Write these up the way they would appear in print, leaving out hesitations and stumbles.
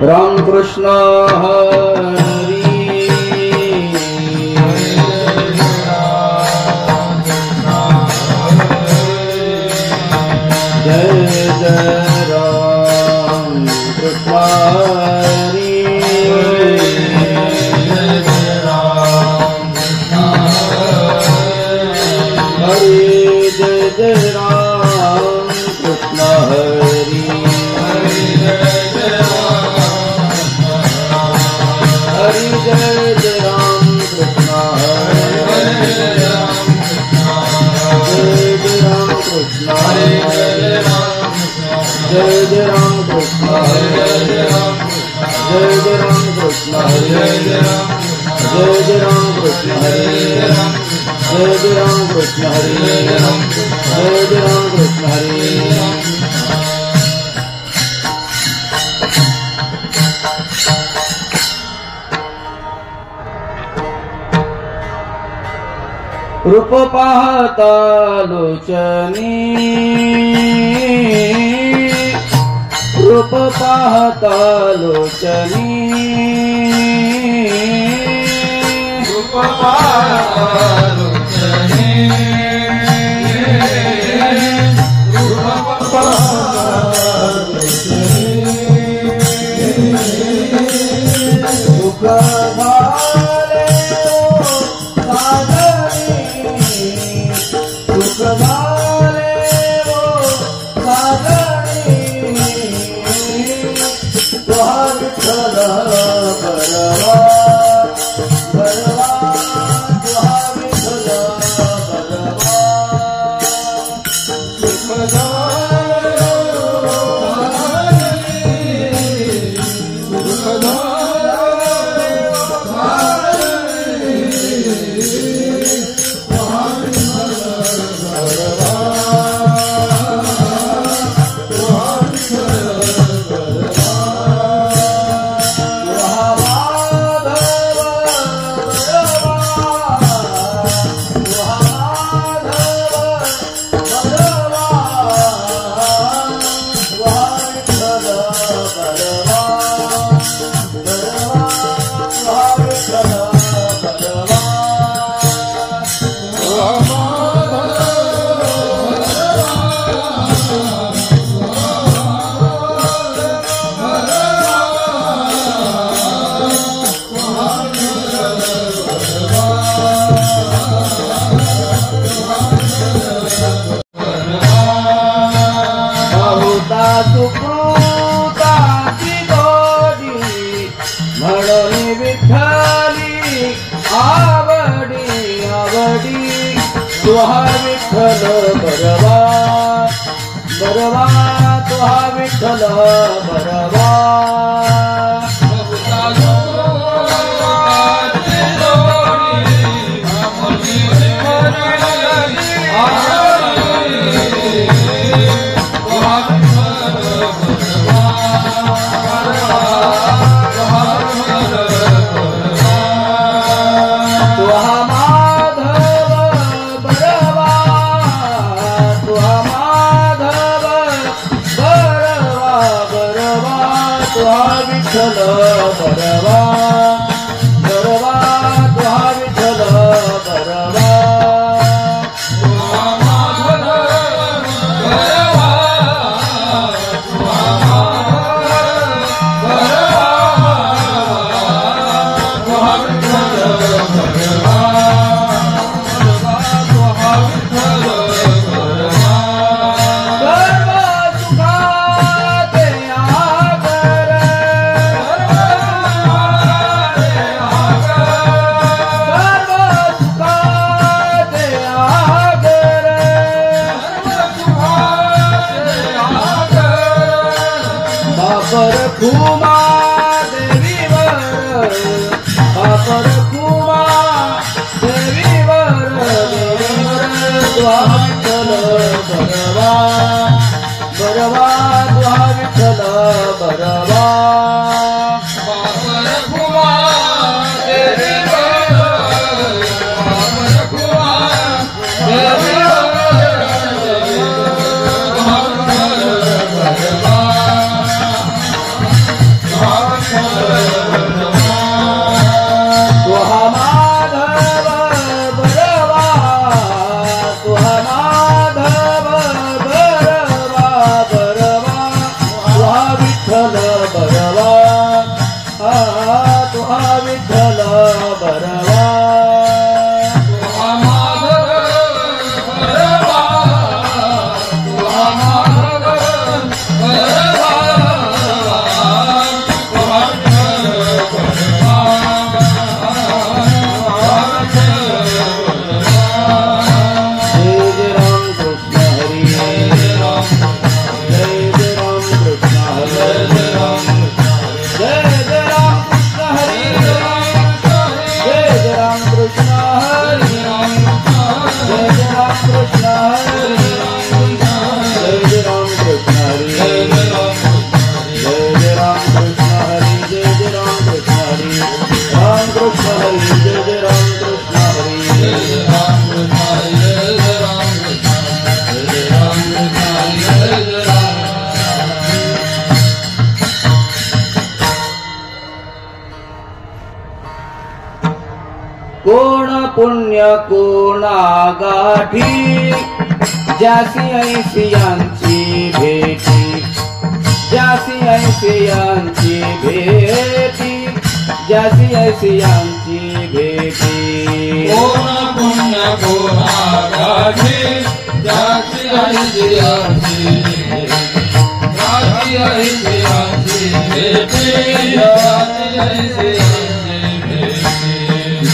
राम कृष्ण हरी जय जय राम कृष्ण हरी हरे जय जय राम कृष्ण हरी हरि जय जय राम कृष्ण हरे जय जय राम कृष्ण हरे जय जय राम कृष्ण हरे जय जय राम कृष्ण हरे जय जय राम कृष्ण हरे जय जय राम कृष्ण हरे जय जय राम कृष्ण हरे रूप पाहता लोचनी रूप पाहता लोचनी रूप पाहता लोचनी रूप पाहता लोचनी दुख भाले दुख भाले वो सागरी तुहार विठ्ठल बरवा बरवा तुहार विठ्ठल बरवा दुख भाले दुख सुकृताची गोडी म्हणून विठ्ठली आवडी आवडी तुहा विठ्ठल बरवा बरवा तुहा विठ्ठल बरवा विठ्ठल बरवा बरवा तुहा विठ्ठल बरवा खुमा देवीवर बापर खुमा देवीवर देवीवर तुहा विठ्ठल बरवा बरवा तुहा विठ्ठल बरवा बापर खुमा देवीवर बापर खुमा देवीवर तुहा विठ्ठल बरवा बरवा तुहा विठ्ठल बरवा तुहा माधव बरवा तुहा माधव बरवा तुहा कोण पुण्य कोणा गाठी ज्यासी ऐसियांची भेटी ज्यासी ऐसियांची भेटी ज्यासी ऐसियांची भेटी कोण पुण्य कोणा गाठी ज्यासी ऐसियांची ज्यासी ऐसियांची भेटी ज्यासी ऐसियांची भेटी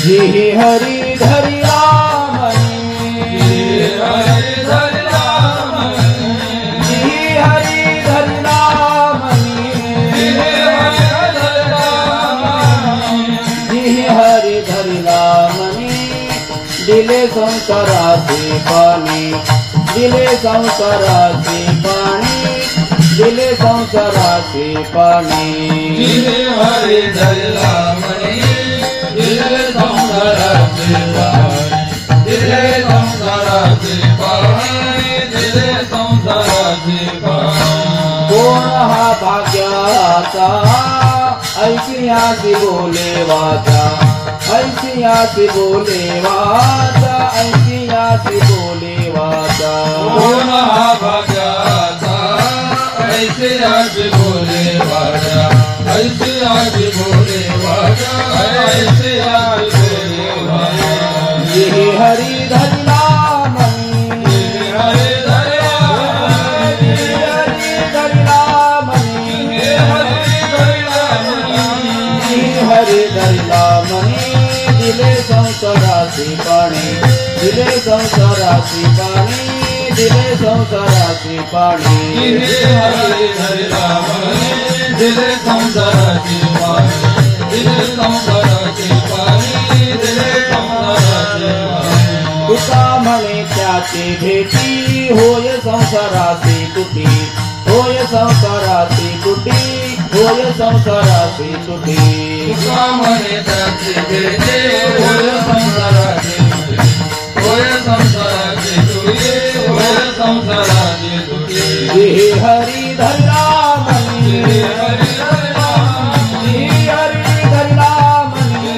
जी हरी धरी रामनी हरि धरि रामनी जी हरी धरी रामनी जी हरी धरी रामनी दिले संसाराचे पाणी दिले संसाराचे पाणी दिले संसाराचे पाणी हरि धरि रामनी दिले संसाराचे पाणी दिले संसाराचे पाणी दिले संसाराचे पाणी कोण हा भाग्याचा ऐसियासी बोले वाचा ऐसियासी बोले वाचा ऐसियासी बोले वाचा कोण हा भाग्याचा ऐसियासी बोले वाचा ऐसियासी बोले वाचा ऐसियासी बोले वाचा ये हरि धरि रामनी हरि धरि रामनी हरि धरि रामनी हरि धरि रामनी हरि धरि रामनी दिले संसाराचे पाणी दिले संसाराचे पाणी दिले संसाराचे पाणी हरि धरि रामनी दिले संसाराचे पाणी दिले संसाराचे पाणी दिले संसाराचे पाणी तुका म्हणे त्याची भेटी होय संसाराची तुटी होय संसाराची तुटी होय संसाराची तुटी तुका म्हणे त्याची भेटे होय संसाराचे तुटे होय संसाराचे तुटे होय संसाराचे तुटे जे हरी धरि रामनी हरि धरि रामनी हरि धरि रामनी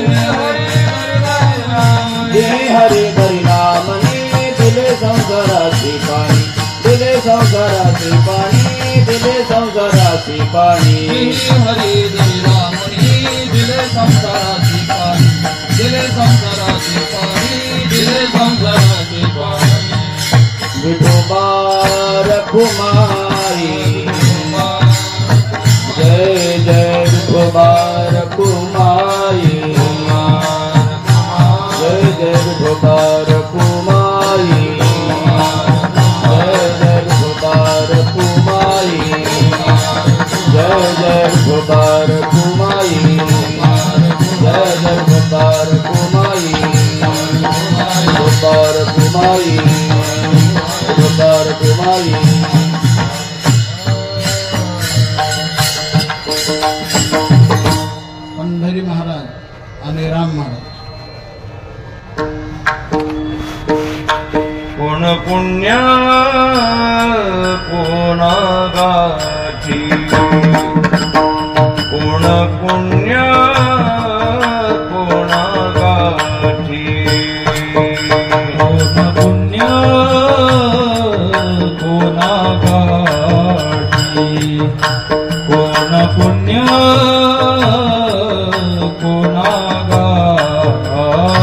जे हरि धरि रामनी दिले संसाराचे पाणी दिले संसाराचे पाणी दिले संसाराचे पाणी हरि धरि रामनी दिले संसाराचे पाणी दिले संसाराचे पाणी दिले संसाराचे पाणी विठोबा रखुमाई जय जय विठोबा रखुमाई जय जय विठोबा रखुमाई जय जय विठोबा रखुमाई जय जय विठोबा रखुमाई जय जय विठोबा रखुमाई विठोबा रखुमाई विठोबा रखुमाई पंढरी महाराज आणि राम महाराज कोण पुण्य कोण गाठी कोण पुण्य कोण गाठी कोण पुण्य कोण गाठी कोण पुण्य पुण्य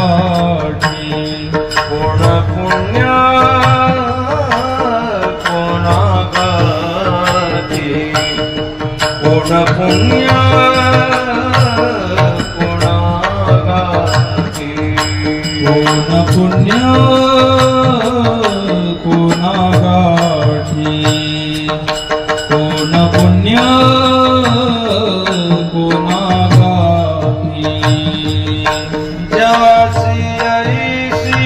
कोणागाठी कोण पुण्य कोणागाठी कोण पुण्य कोणागाठी कोण पुण्य कोणागाठी कोण पुण्य कोणागाठी ज्यासी ऐसी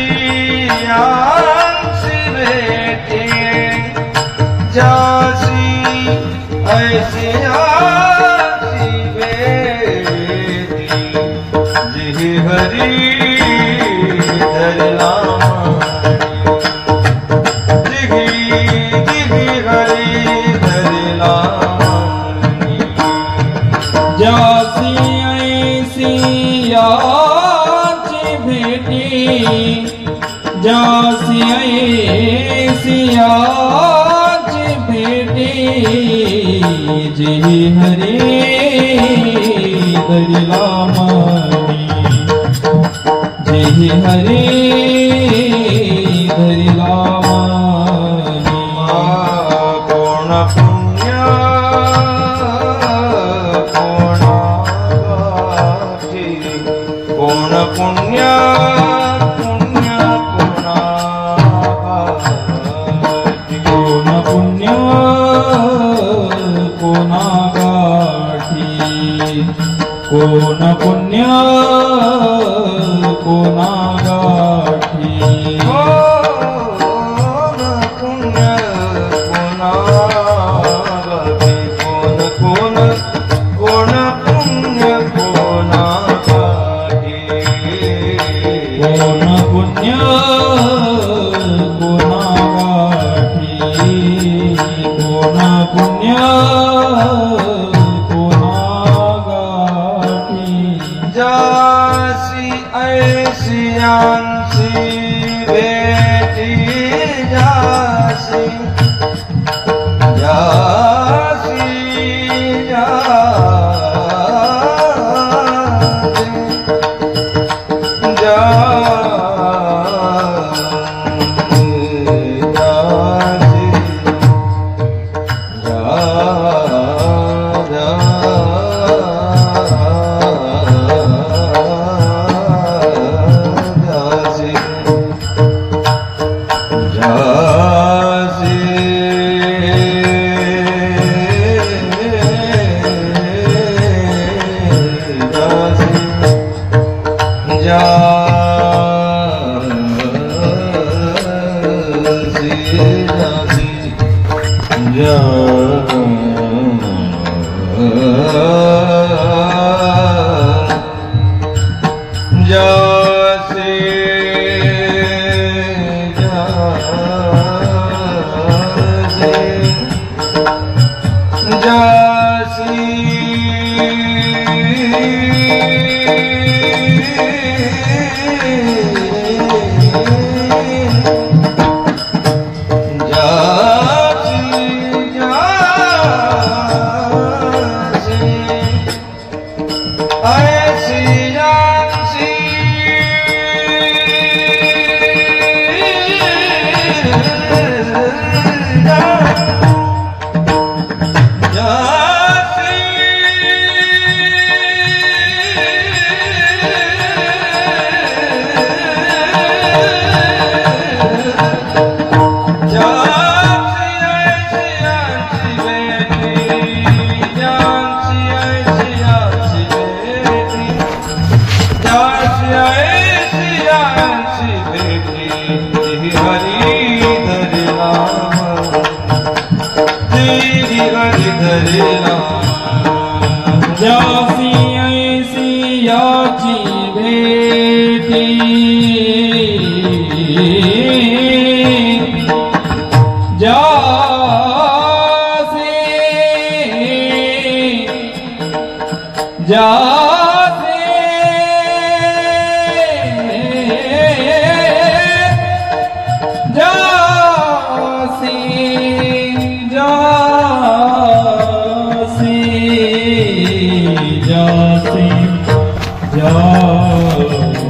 यांसी भेटे ज्यासी ऐसी यांसी भेटी जिहि हरी धरला जिहि जिहि हरी धरला ज्यासी ऐसी याची भेटी ज्यासी ऐसी याची भेटी जिहि हरी धरिला मनी जिहि हरी धरिला मनी कोण पुण्य कोणागाठी कोण पुण्य पुण्य कोणागाठी कोण पुण्य कोणागाठी कोण पुण्य कोणागाठी कोण पुण्य कोणागाठी कोण कोण कोण पुण्य कोणागाठी कोण पुण्य कोणागाठी कोण पुण्य कोणागाठी जासी ऐसी यांसी भेटी जासी जासी जासी ऐसी याची भेटी जासी जासी जासी जासी महाराज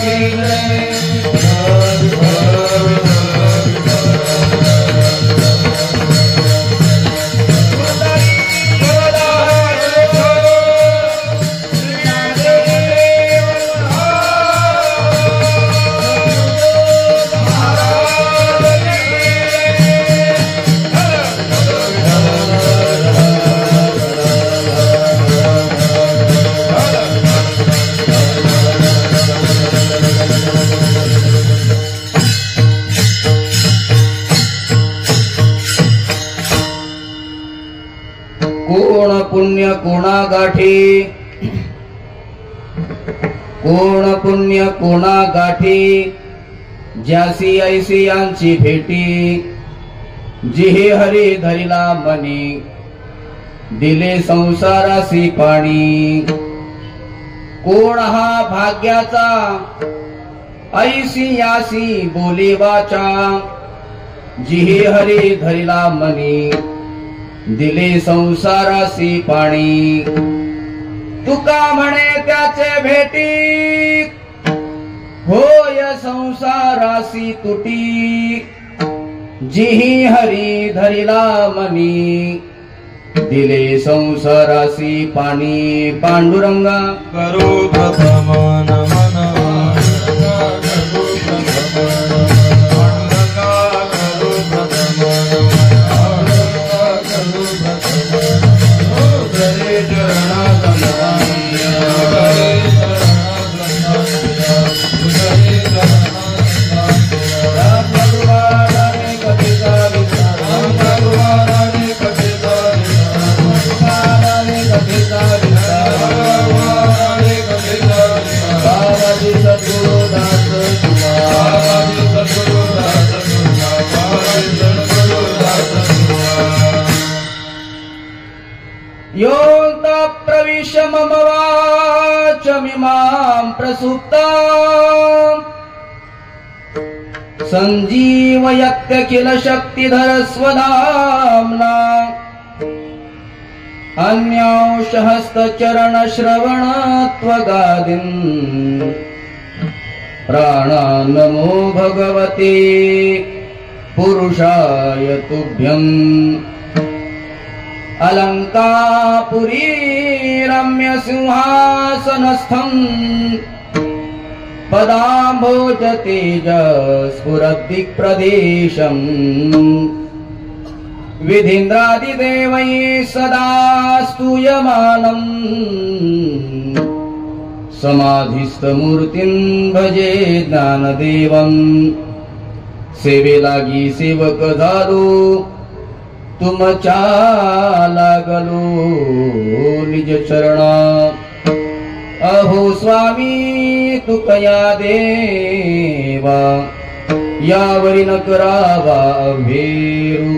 की जय। पुण्य कोणा गाठी, कोण पुण्य कोणा गाठी, ज्यासी ऐसी यांची भेटी, जिहे हरी धरिला मनी, दिले संसारासी पाणी. कोण हा भाग्याचा, ऐसी यासी बोले वाचा, जिहे हरी धरिला मनी, दिले संसारासी पाणी. तुका म्हणे त्याचे भेटी, होय संसारासी तुटी, जिही हरी धरिला मनी, दिले संसारासी पाणी. पांडुरंगा करो प्रथम नमन, योऽन्त प्रविश्य मम वाचमिमां प्रसुप्ताम्, सञ्जीवयत्य किल शक्तिधर स्वधाम्ना. अन्यांशहस्तचरण श्रवण त्वगादीन्, प्राणान् नमो भगवते पुरुषाय तुभ्यम्. अलंकापुरी रम्य सिंहासनस्थं, पदाम्भोज तेज स्फुरद्दिक्प्रदेशम्. विधीन्द्रादिदेवैः सदा स्तूयमानम्, समाधिस्थमूर्तिं भजे ज्ञानदेवम्. सेवे लागी सेवक झालो, तुमच्या लागलो निज चरणा. अहो स्वामी तुकया देवा, यावरी न करावा अभेरू.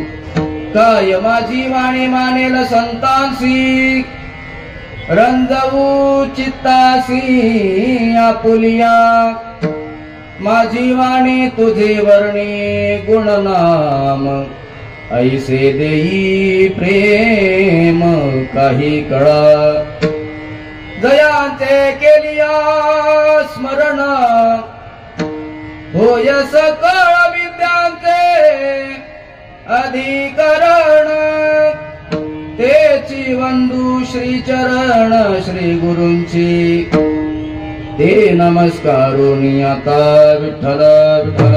काय माझी वाणी मानेल संतांसी, रंजवू चित्तासी आपुलिया. माझी वाणी तुझे वर्णी गुणनाम, ऐसे देई प्रेम काही कळा. जयांचे केलिया स्मरण, होय सकळ विद्यांचे अधिकरण. तेची वंदू श्री चरण श्री गुरूंची, ते नमस्कारोनी आता विठ्ठल विठ्ठल.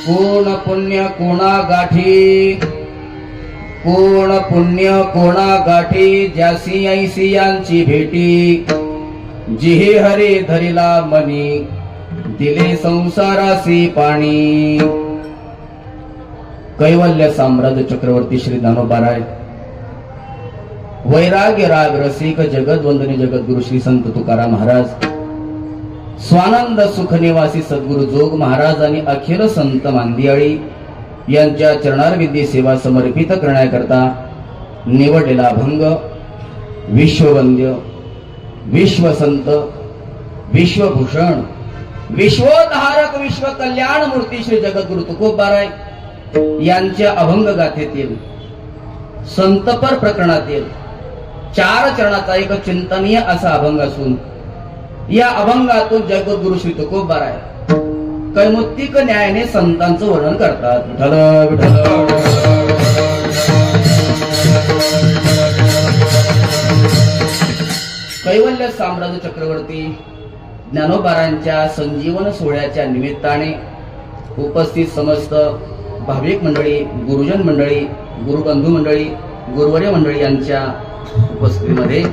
कोण पुण्य कोणा गाठी, कोण पुण्य कोणा गाठी, ज्यासी ऐसी यांची भेटी, जिहे हरे धरिला मनी, दिले संसारासी पाणी. कैवल्य साम्राज्य चक्रवर्ती श्री ज्ञानोबाराय, वैराग्य राग रसिक जगदवंदनी जगद्गुरु श्री संत तुकाराम महाराज, स्वानंद सुख निवासी सद्गुरु जोग महाराज आणि अखिल संत मांदियाळी यांच्या चरणारविंदी सेवा समर्पित करण्याकरता निवडलेला अभंग विश्ववंद्य, विश्वसंत, विश्वभूषण, विश्वोद्धारक, विश्व कल्याण मूर्ती श्री जगद्गुरु तुकोबाराय यांच्या अभंग गाथेतील संतपर प्रकरणातील 4 चरणाचा एक चिंतनीय असा अभंग असून या अभंगातून जगद्गुरु श्री तुकोबाराय कैमुत्तिक न्यायाने संतांचं वर्णन करतात. विठ्ठल विठ्ठल. कैवल्य साम्राज्य चक्रवर्ती ज्ञानोबारांच्या संजीवन सोहळ्याच्या निमित्ताने उपस्थित समस्त भाविक मंडळी, गुरुजन मंडळी, गुरुबंधू मंडळी, गुरुवर्य मंडळी यांच्या उपस्थितीमध्ये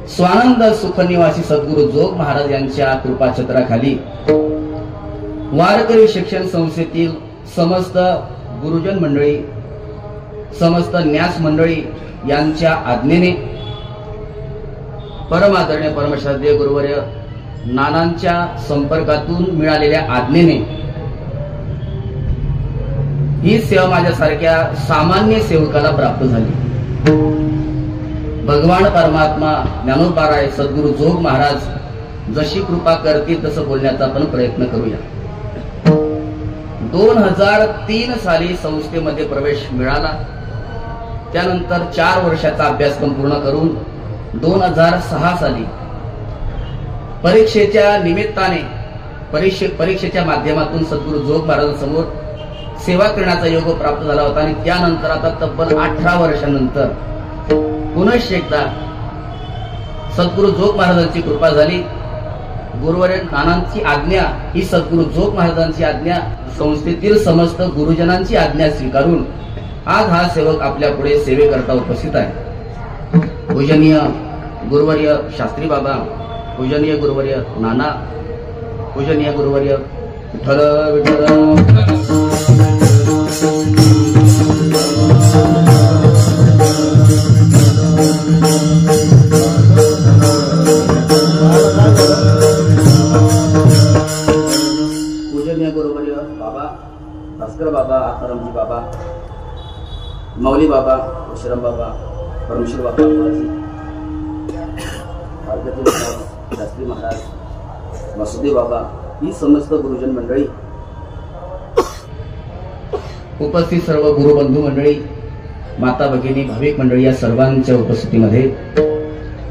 स्वानंद सुख निवासी सद्गुरु जोग महाराज यांच्या कृपाछत्राखाली वारकरी शिक्षण संस्थेतील समस्त गुरुजन मंडळी, समस्त न्यास मंडळी यांच्या आज्ञेने परमादरणीय परमश्रद्धेय गुरुवर्य नानांच्या संपर्कातून मिळालेल्या आज्ञेने ही सेवा माझ्यासारख्या सामान्य सेवकाला प्राप्त झाली. भगवान परमात्मा ज्ञानोबाराय सद्गुरु जोग महाराज जशी कृपा करतील तसं बोलण्याचा आपण प्रयत्न करूया. 2003 साली संस्थेमध्ये प्रवेश मिळाला. त्यानंतर 4 वर्षाचा अभ्यासक्रम पूर्ण करून 2006 साली परीक्षेच्या निमित्ताने परीक्षेच्या माध्यमातून सद्गुरु जोग महाराजांसमोर सेवा करण्याचा योग प्राप्त झाला होता. आणि त्यानंतर आता तब्बल 18 वर्षांनंतर पुनश्च एकदा सद्गुरु जोग महाराजांची कृपा झाली. गुरुवर्य नानांची आज्ञा ही सद्गुरु जोग महाराजांची आज्ञा, संस्थेतील समस्त गुरुजनांची आज्ञा स्वीकारून आज हा सेवक आपल्या पुढे सेवेकरता उपस्थित आहे. पूजनीय गुरुवर्य शास्त्री बाबा, पूजनीय गुरुवर्य नाना, पूजनीय गुरुवर्य विठ्ठल विठ्ठल. पूजनीय गुरुवर्य बाबा भास्कर बाबा, आत्मारामजी बाबा, माऊली बाबा, विश्राम बाबा, परमेश्वर बाबा, शास्त्री महाराज, वासुदेव बाबा, ही समस्त गुरुजन मंडळी, उपस्थित सर्व गुरुबंधू मंडळी, माता भगिनी, भाविक मंडळी, या सर्वांच्या उपस्थितीमध्ये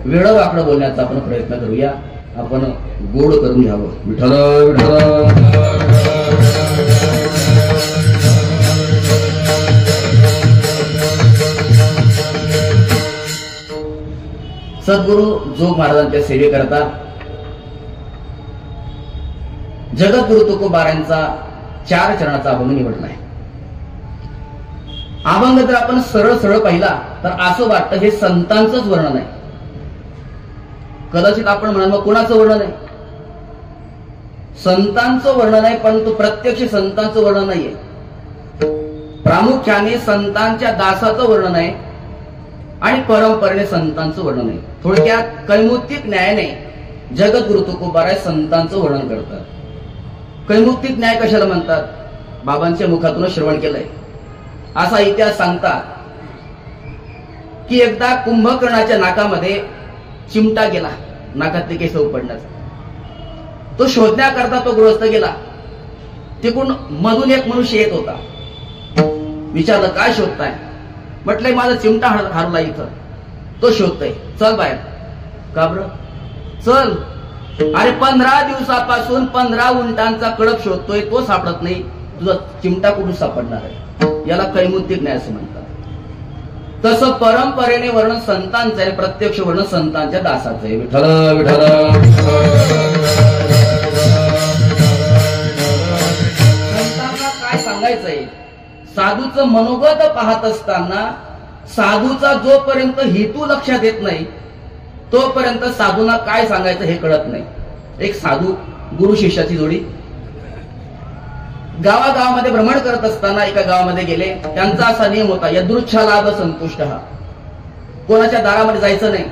वेळोवाकडं बोलण्याचा आपण प्रयत्न करूया. आपण गोड करून घ्यावं. विठ्ठल विठ्ठल. सद्गुरु जोग महाराजांच्या सेवेकरता जगद्गुरु तुकोबारांचा 4 चरणाचा अभंग निवडलाय. अभंग जर आपण सरळ सरळ पाहिला तर असं वाटतं हे संतांचंच वर्णन आहे. कदाचित आपण म्हणाल मग कोणाचं वर्णन आहे? संतांचं वर्णन आहे, परंतु प्रत्यक्ष संतांचं वर्णन नाहीये. प्रामुख्याने संतांच्या दासाचं वर्णन आहे आणि परंपरेने संतांचं वर्णन आहे. थोडक्यात कैमुक्तिक न्यायाने जगद्गुरु तुकोबाराय संतांचं वर्णन करतात. कैमुक्तिक न्याय कशाला म्हणतात? बाबांच्या मुखातून श्रवण केलंय. असा इतिहास सांगतात की एकदा कुंभकर्णाच्या नाकामध्ये चिमटा गेला, नाकातले केस उपडण्याचा. तो शोधण्याकरता तो गृहस्थ गेला. तिकडून मधून एक मनुष्य येत होता. विचारलं काय शोधताय? म्हटलंय माझा चिमटा हरला इथं, तो शोधतोय, चल बाहेर. का बरं? चल. अरे 15 दिवसापासून 15 उंटांचा कळप शोधतोय, तो सापडत नाही, तुझा चिमटा कुठून सापडणार आहे? याला कैमुक्तिक न्याय असं म्हणतात. तसं परंपरेने वर्णन संतांचं आहे, प्रत्यक्ष वर्णन संतांच्या दासाचं आहे. विठ्ठल विठ्ठल. संतांना काय सांगायचंय? साधूचं मनोगत पाहत असताना साधूचा जोपर्यंत हेतू लक्षात येत नाही तोपर्यंत साधूंना काय सांगायचं हे कळत नाही. एक साधू गुरु शिष्याची जोडी गावागावामध्ये भ्रमण करत असताना एका गावामध्ये गेले. त्यांचा असा नियम होता, यदृच्छा लाभ संतुष्ट. कोणाच्या दारामध्ये जायचं नाही,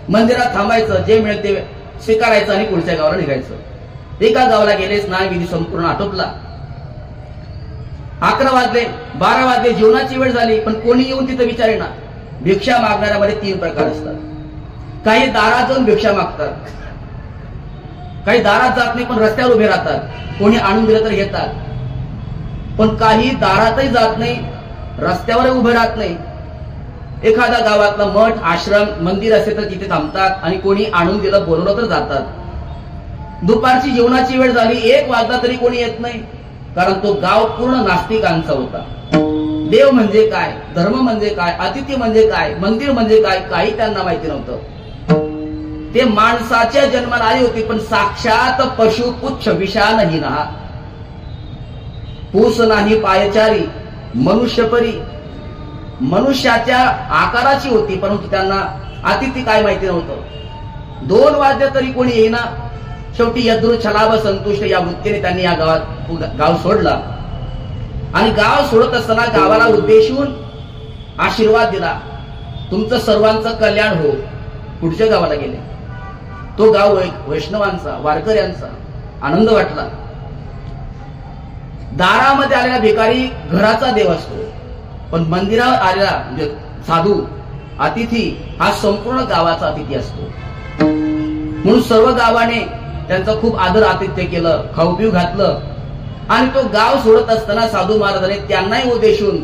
मंदिरात थांबायचं, जे मिळेल ते स्वीकारायचं आणि पुढच्या गावाला निघायचं. एका गावाला गेले, स्नान विधी संपूर्ण आटोपला. 11 वाजले, 12 वाजले, जेवणाची वेळ झाली, पण कोणी येऊन तिथं विचारेना. भिक्षा मागणाऱ्यामध्ये 3 प्रकार असतात. काही दारात जाऊन भिक्षा मागतात, काही दारात जात नाही पण रस्त्यावर उभे राहतात, कोणी आणून दिलं तर घेतात. पण काही दारातही जात नाही, रस्त्यावर उभे राहत नाही. एखाद्या गावातला मठ, आश्रम, मंदिर असेल तर तिथे थांबतात आणि कोणी आणून दिलं, बोलवलं तर जातात. दुपारची जेवणाची वेळ झाली, 1 वाजला तरी कोणी येत नाही, कारण तो गाव पूर्ण नास्तिकांचा होता. देव म्हणजे काय, धर्म म्हणजे काय, अतिथी म्हणजे काय, मंदिर म्हणजे काय, काही त्यांना माहिती नव्हतं. ते माणसाच्या जन्माला आली होती, पण साक्षात पशु पुच्छ विषानही ना, पूस नाही पायचारी, मनुष्यपरी, मनुष्याच्या आकाराची होती, परंतु त्यांना अतिथी काय माहिती नव्हतं. 2 वाजले तरी कोणी येईना, शेवटी यद्रू छलाव संतुष्ट या वृत्तीने त्यांनी या गाव सोडला आणि गाव सोडत असताना गावाला उद्देशून आशीर्वाद दिला, तुमचं सर्वांचं कल्याण हो. पुढच्या गावाला गेले. तो गाव वैष्णवांचा, वारकऱ्यांचा. आनंद वाटला. दारामध्ये आलेला भिकारी घराचा देव असतो, पण मंदिरावर आलेला म्हणजे साधू अतिथी हा संपूर्ण गावाचा अतिथी असतो. म्हणून सर्व गावाने त्यांचं खूप आदर आतिथ्य केलं, खाऊपिऊ घातलं आणि तो गाव सोडत असताना साधू महाराजांनी त्यांनाही उद्देशून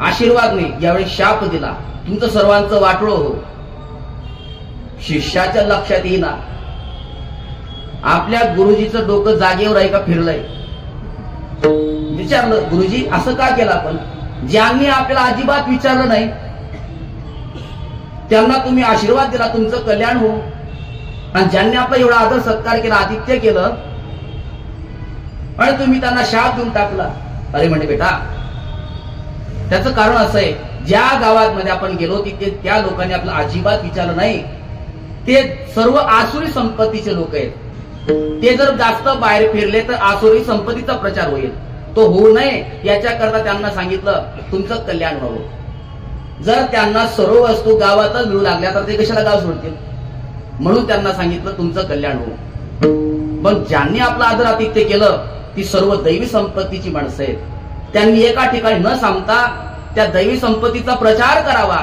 आशीर्वादने यावेळी शाप दिला, तुमचं सर्वांचं वाटोळं हो. शिष्याच्या लक्षात येईना, आपल्या गुरुजीचं डोकं जागेवर आहे का फिरलंय. विचारलं, गुरुजी असं का केलं आपण? ज्यांनी आपल्याला अजिबात विचारलं नाही त्यांना तुम्ही आशीर्वाद दिला, तुमचं कल्याण हो, आणि ज्यांनी आपला एवढा आदर सत्कार केला, आतिथ्य केलं, आणि तुम्ही त्यांना शाप देऊन टाकला. अरे म्हणजे बेटा, त्याचं कारण असं आहे, ज्या गावात आपण गेलो तिथे त्या लोकांनी आपल्याला अजिबात विचारलं नाही. ते सर्व आसुरी संपत्तीचे लोक आहेत. ते जर जास्त बाहेर फिरले तर आसुरी संपत्तीचा प्रचार होईल. तो होऊ नये याच्याकरता त्यांना सांगितलं, तुमचं कल्याण व्हावं. जर त्यांना सर्व वस्तू गावातच मिळू लागल्या तर ते कशाला गाव सोडतील? म्हणून त्यांना सांगितलं, तुमचं कल्याण हो. पण ज्यांनी आपलं आदर आतिथ्य केलं ती सर्व दैवी संपत्तीची माणसं आहेत. त्यांनी एका ठिकाणी न थांबता त्या दैवी संपत्तीचा प्रचार करावा,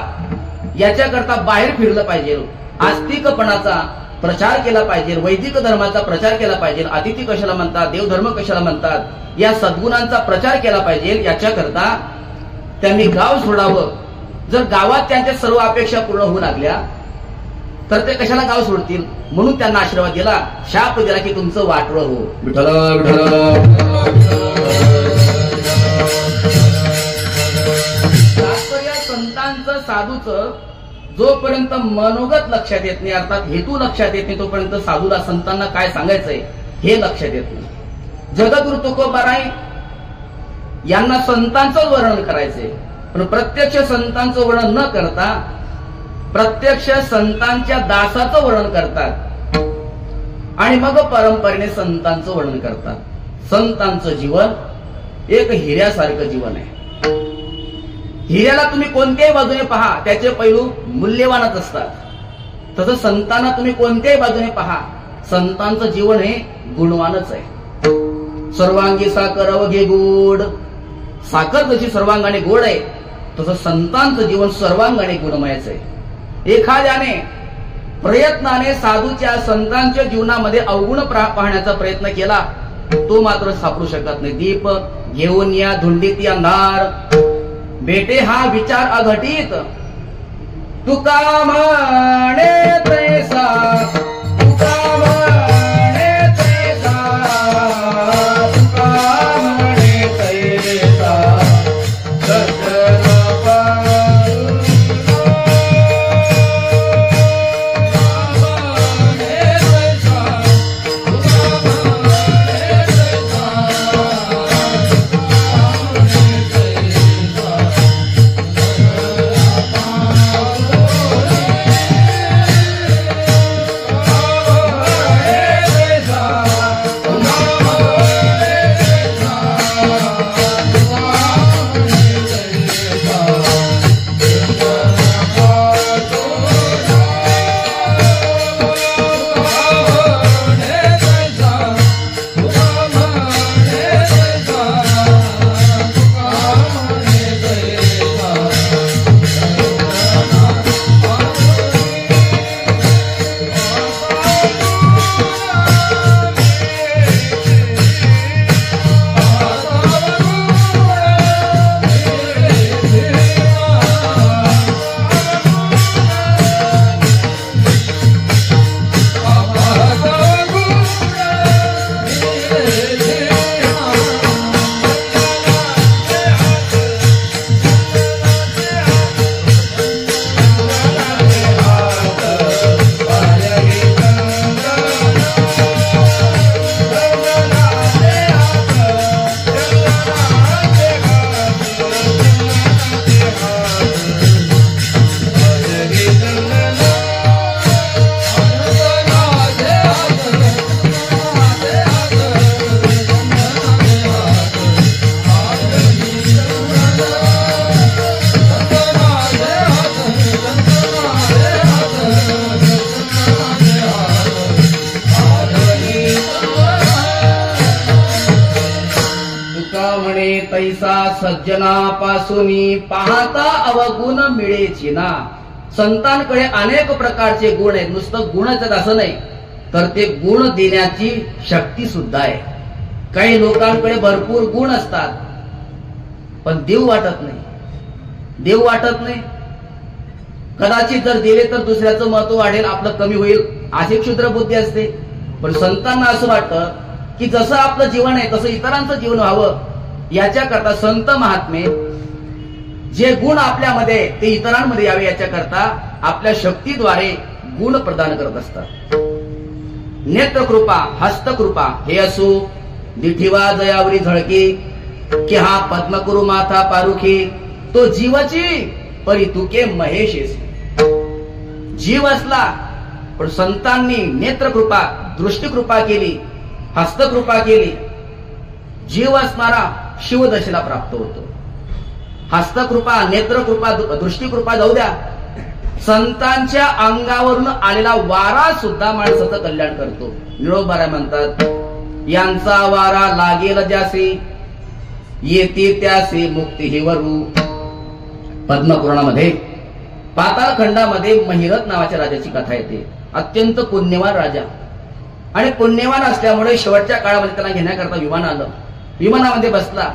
याच्याकरता बाहेर फिरलं पाहिजे, आस्तिकपणाचा प्रचार केला पाहिजे, वैदिक धर्माचा प्रचार केला पाहिजे, अतिथी कशाला म्हणतात, देवधर्म कशाला म्हणतात, या सद्गुणांचा प्रचार केला पाहिजे. याच्याकरता त्यांनी गाव सोडावं. जर गावात त्यांच्या सर्व अपेक्षा पूर्ण होऊ लागल्या तर ते कशाला गाव सोडतील? म्हणून त्यांना आशीर्वाद दिला, शाप दिला की तुमचं वाटोळं हो. विठ्ठल संतांचं साधूचं जोपर्यंत मनोगत लक्षात येत नाही, अर्थात हेतू लक्षात येत नाही, तोपर्यंत साधूला संतांना काय सांगायचंय हे लक्षात येत नाही. जगद्गुरु तुकोबाराय यांना संतांचं वर्णन करायचंय, पण प्रत्यक्ष संतांचं वर्णन न करता प्रत्यक्ष संतांच्या दासाचं वर्णन करतात आणि मग परंपरेने संतांचं वर्णन करतात. संतांचं जीवन एक हिऱ्यासारखं जीवन आहे. हिऱ्याला तुम्ही कोणत्याही बाजूने पहा त्याचे पैलू मूल्यवानच असतात. तसं संतांना तुम्ही कोणत्याही बाजूने पहा, संतांचं जीवन हे गुणवानच आहे. सर्वांगी साखर अवघे गोड. साखर जशी सर्वांगाने गोड आहे तसं संतांचं जीवन सर्वांगाने गुणमयच आहे. एखाद्याने प्रयत्नाने साधूच्या संतांच्या जीवनामध्ये अवगुण पाहण्याचा प्रयत्न केला तो मात्र सापडू शकत नाही. दीप घेऊन या धुंडीत या नार बेटे हा विचार अघटित. तुका म्हणे तैसा, तुका म्हणे तैसा, तुका म्हणे तैसा, सज्जन तैसा सज्जनापासून पाहता अवगुण मिळेची ना. संतांकडे अनेक प्रकारचे गुण आहेत. नुसतं गुणच असं नाही, तर ते गुण देण्याची शक्ती सुद्धा आहे. काही लोकांकडे भरपूर गुण असतात, पण देव वाटत नाही. देव वाटत नाही. कदाचित जर दिले तर दुसऱ्याचं महत्व वाढेल, आपलं कमी होईल, अशी क्षुद्र बुद्धी असते. पण संतांना असं वाटतं की जसं आपलं जीवन आहे तसं इतरांचं जीवन व्हावं, याच्याकरता संत महात्मे जे गुण आपल्यामध्ये ते इतरांमध्ये यावे याच्याकरता आपल्या शक्तीद्वारे गुण प्रदान करत असतात. नेत्रकृपा, हस्तकृपा हे असो, दिठीवा जयावरी झळकी, की हा पद्मकुरु माथा पारुखी, तो जीवाची परी तुके महेश. जीव असला पण संतांनी नेत्रकृपा, दृष्टिकृपा केली, हस्तकृपा केली. जीव असणारा शिवदशेला प्राप्त होतो. हस्तकृपा, नेत्रकृपा, दृष्टिकृपा जाऊ द्या, संतांच्या अंगावरून आलेला वारा सुद्धा माणसाचं कल्याण करतो. निळोबाराय म्हणतात, यांचा वारा लागेल ज्यासी, येते त्यासी मुक्ती हि वरू. पद्मपुराणामध्ये पाताळखंडामध्ये महिरथ नावाच्या राजाची कथा येते. अत्यंत पुण्यवान राजा, आणि पुण्यवान असल्यामुळे शेवटच्या काळामध्ये त्याला घेण्याकरता विमान आलं. विमानामध्ये बसला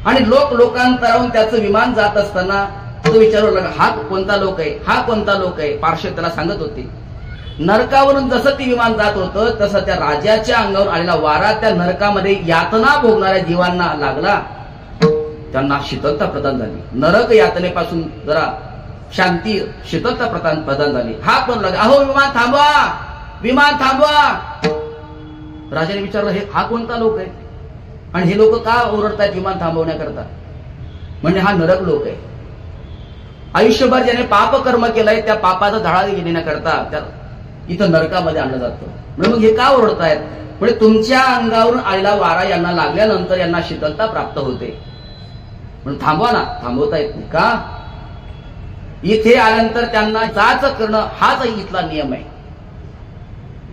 आणि लोकांतरावून त्याचं विमान जात असताना तो विचारू लागला, हा कोणता लोक आहे, हा कोणता लोक आहे. पार्श्व त्याला सांगत होते. नरकावरून जसं ती विमान जात होतं तसं त्या राजाच्या अंगावर आलेला वारा त्या नरकामध्ये यातना भोगणाऱ्या जीवांना लागला. त्यांना शीतलता प्रदान झाली. नरक यातनेपासून जरा शांती, शीतलता प्रदान झाली. हा कोण लागला, अहो विमान थांबवा, विमान थांबवा. राजाने विचारलं, हे हा कोणता लोक आहे आणि हे लोक का ओरडतायत विमान थांबवण्याकरता? म्हणजे हा नरक लोक आहे. आयुष्यभर ज्याने पाप कर्म केलंय त्या पापाचा धडा घेण्याकरता त्या इथं नरकामध्ये आणलं जातं. म्हणजे मग हे का ओरडतायत? म्हणजे तुमच्या अंगावरून आलेला वारा यांना लागल्यानंतर यांना शीतलता प्राप्त होते, म्हणून थांबवा ना. थांबवता येत नाही का? इथे आल्यानंतर त्यांना जाच करणं हाच इथला नियम आहे.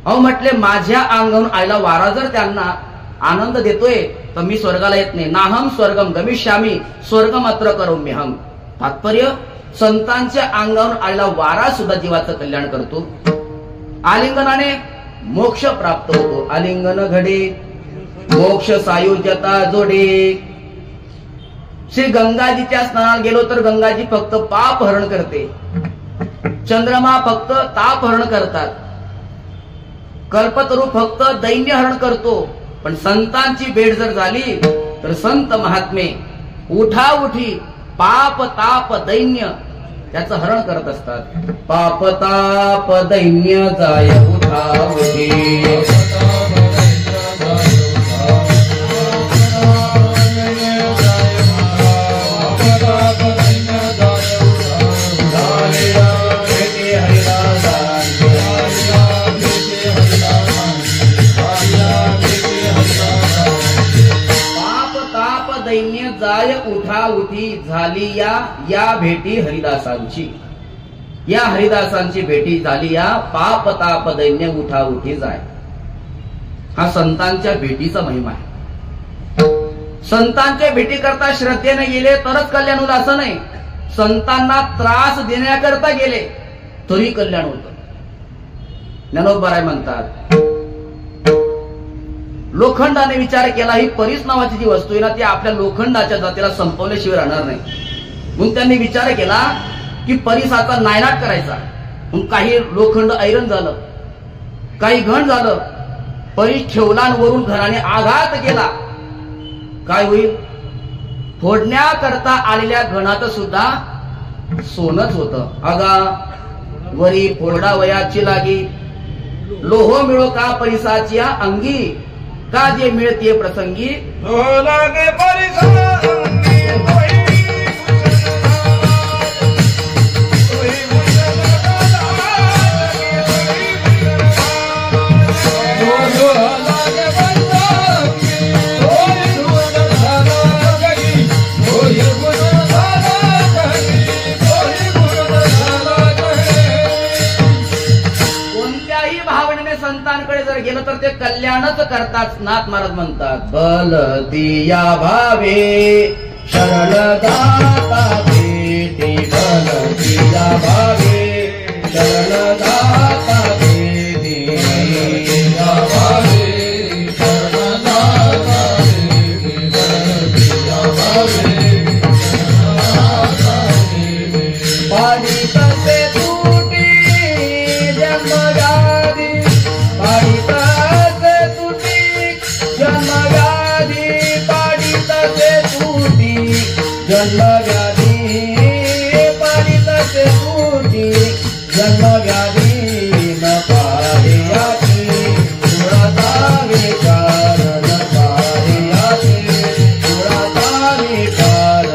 अहो म्हटले, माझ्या अंगावरून आलेला वारा जर त्यांना आनंद देतोय तर मी स्वर्गाला येत नाही. नाहम स्वर्गम गमिष्यामी स्वर्ग मात्र करोम्यहम. तात्पर्य, संतांच्या अंगावरून आलेला वारा सुद्धा जीवाचं कल्याण करतो. आलिंगनाने मोक्ष प्राप्त होतो. आलिंगन घडे मोक्ष सायुज्यता जोडे. श्री गंगाजीच्या स्नानाला गेलो तर गंगाजी फक्त पाप हरण करते, चंद्रमा फक्त ताप हरण करतात, कल्पतरू फक्त दैन्य हरण करतो. पण संतांची भेट जर झाली तर संत महात्मे उठाउठी पाप ताप दैन्य त्याचं हरण करत असतात. पाप ताप दैन्य जाय उठाउठी. दैन्य जाय उठा उठी झाली या भेटी हरिदासांची. या हरिदासांची भेटी झाली या पाप ताप दैन्य उठा उठी जाय. हा संतांच्या भेटीचा महिमा आहे. संतांच्या भेटी करता श्रद्धेने गेले तरच कल्याण होईल असं नाही. संतांना त्रास देण्याकरता गेले तरी कल्याण होतं. ज्ञानोबाराय म्हणतात, लोखंडाने विचार केला, ही परीस नावाची जी वस्तू आहे ना ती आपल्या लोखंडाच्या जातीला संपवल्याशिवाय राहणार नाही. म्हणून त्यांनी विचार केला की परीसाचा नायनाट करायचा. मग काही लोखंड ऐरन झालं, काही घण झालं, परीस ठेवला वरून घराने आघात केला, काय होईल? फोडण्याकरता आलेल्या घणाचं सुद्धा सोनच होतं. अगा वरी फोरडा वयाची लागी, लोह मिळो का परिसाची अंगी, का जे मिळते प्रसंगी लागे परिसा केलं तर ते कल्याणच करतात. नाथ महाराज म्हणतात बलदिया भावे शरण दाता भेटी, बलदिया भावे शरण दाता भेटी, बलदिया भावे शरण दाता भेटी, बलदिया भावे पाडी तसे तुटी जन्म व्याधी, पाडी तसे तुटी जन्म व्याधी, पाडी तसे तुटी जन्म व्याधी, पाडी तसे तुटी जन्म व्याधी, न पारियाची पुराता विचार, न पारियाची पुराता विचार,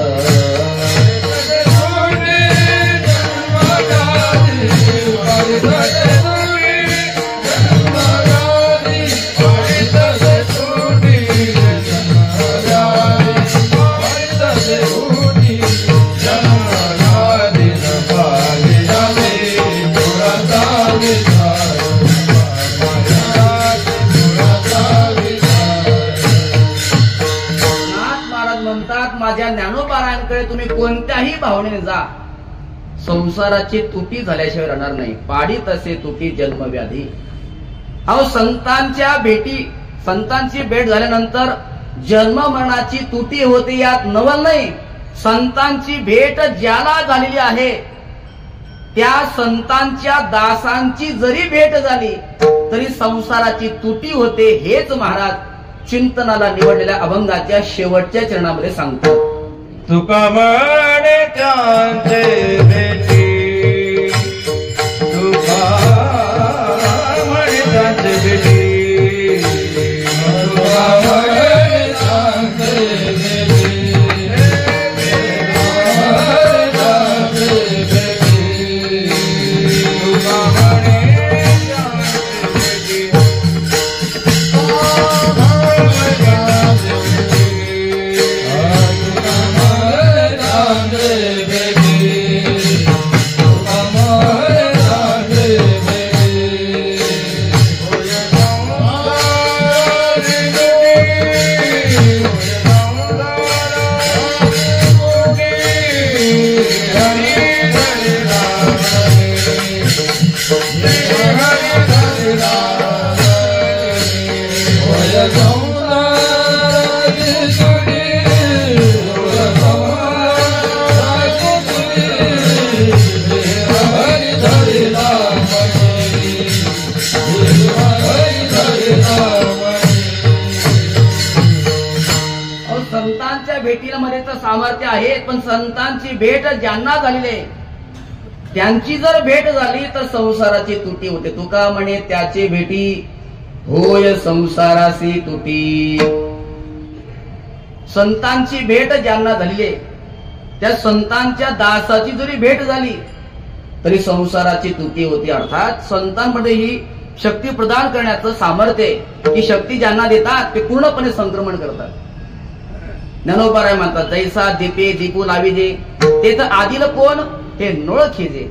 माझ्या ज्ञानोपारायणकडे तुम्ही कोणत्याही भावनेने जा, संसाराची तुटी झाल्याशिवाय राहणार नाही. पाडी तसे तुटी जन्मव्याधी. अहो संतांच्या भेटी, संतांची भेट झाल्यानंतर जन्म मरणाची तुटी होते यात नवल नाही. संतांची भेट ज्याला झालेली आहे त्या संतांच्या दासांची जरी भेट झाली तरी संसाराची तुटी होते. हेच महाराज चिंतनाला निवडलेल्या अभंगाच्या शेवटच्या चरणामध्ये सांगतो. तुका म्हणे त्यांचे भेटी, तुका म्हणे त्यांचे भेटी, तुका म्हणे त्यांचे भेटी, तुका म्हणे संतांच्या भेटीमध्ये तर सामर्थ्य आहे, पण संतांची भेट ज्यांना झालेली आहे त्यांची जर भेट झाली तर संसाराची तुटी होते. तुका म्हणे त्याची भेटी होय संसाराची तुटी. संतांची भेट ज्यांना झालेली आहे त्या संतांच्या दासाची जरी भेट झाली तरी संसाराची तुटी होती. अर्थात संतांमध्ये ही शक्ती प्रदान करण्याचं सामर्थ्य आहे. ही शक्ती ज्यांना देतात ते पूर्णपणे संक्रमण करतात. ज्ञानोबाराय म्हणतात जैसा दीपे दीपू लाविजे, ते तर आदिल कोण हे नोळ खिजे.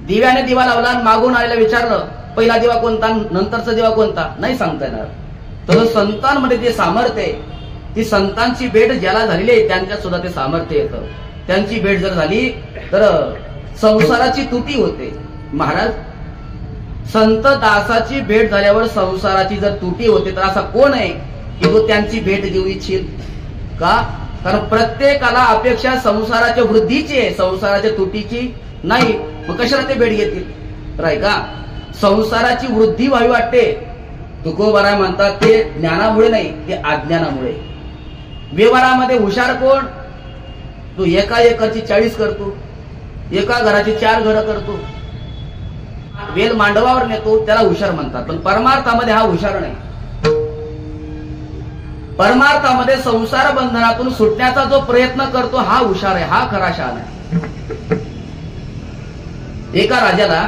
दिव्याने दिवा लावला, मागून आलेला विचारलं पहिला दिवा कोणता नंतरचा दिवा कोणता, नाही सांगता येणार. तर संतांमध्ये जे सामर्थ्य आहे, ती संतांची भेट ज्याला झालेली आहे त्यांच्यात सुद्धा ते सामर्थ्य येतं. त्यांची भेट जर झाली तर संसाराची तुटी होते. महाराज संत दासाची भेट झाल्यावर संसाराची जर तुटी होते तर असा कोण आहे की तो त्यांची भेट घेऊ इच्छिल का? कारण प्रत्येकाला अपेक्षा संसाराच्या वृद्धीची आहे, संसाराच्या तुटीची नाही. मग कशाला ते भेट घेतील? तर का संसाराची वृद्धी व्हावी वाटते. तुकोबाराय म्हणतात ते ज्ञानामुळे नाही, ते अज्ञानामुळे. व्यवहारामध्ये हुशार कोण? तू एका एकरची 40 करतो, एका घराची 4 घरं करतो, वेल मांडवावर नेतो, त्याला हुशार म्हणतात. पण परमार्थामध्ये हा हुशार नाही. परमार्थामध्ये संसार बंधनातून सुटण्याचा जो प्रयत्न करतो हा हुशार आहे, हा खरा शहाणा आहे. एका राजाला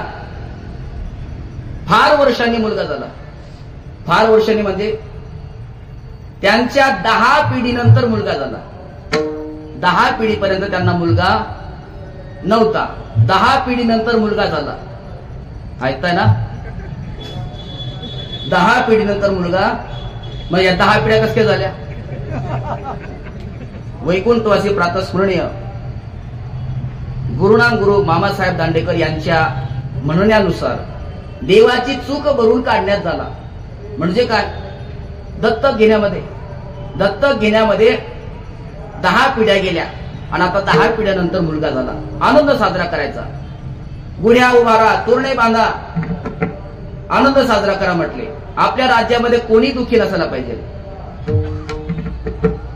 फार वर्षांनी मुलगा झाला. फार वर्षांनी म्हणजे त्यांच्या 10 पिढीनंतर मुलगा झाला. 10 पिढीपर्यंत त्यांना मुलगा नव्हता. 10 पिढीनंतर मुलगा झाला. ऐकताय ना? 10 पिढीनंतर मुलगा, मग या 10 पिढ्या कस काय झाल्या? वैकुंठवासी प्रातस्मरणीय गुरुनाम गुरु मामासाहेब दांडेकर यांच्या म्हणण्यानुसार देवाची चूक भरून काढण्यात झाला. म्हणजे काय? दत्तक घेण्यामध्ये 10 पिढ्या गेल्या आणि आता 10 पिढ्यानंतर मुलगा झाला. आनंद साजरा करायचा, गुढ्या उभारा, तोरणे बांधा, आनंद साजरा करा म्हटले. आपल्या राज्यामध्ये कोणी दुःखी नसायला पाहिजे.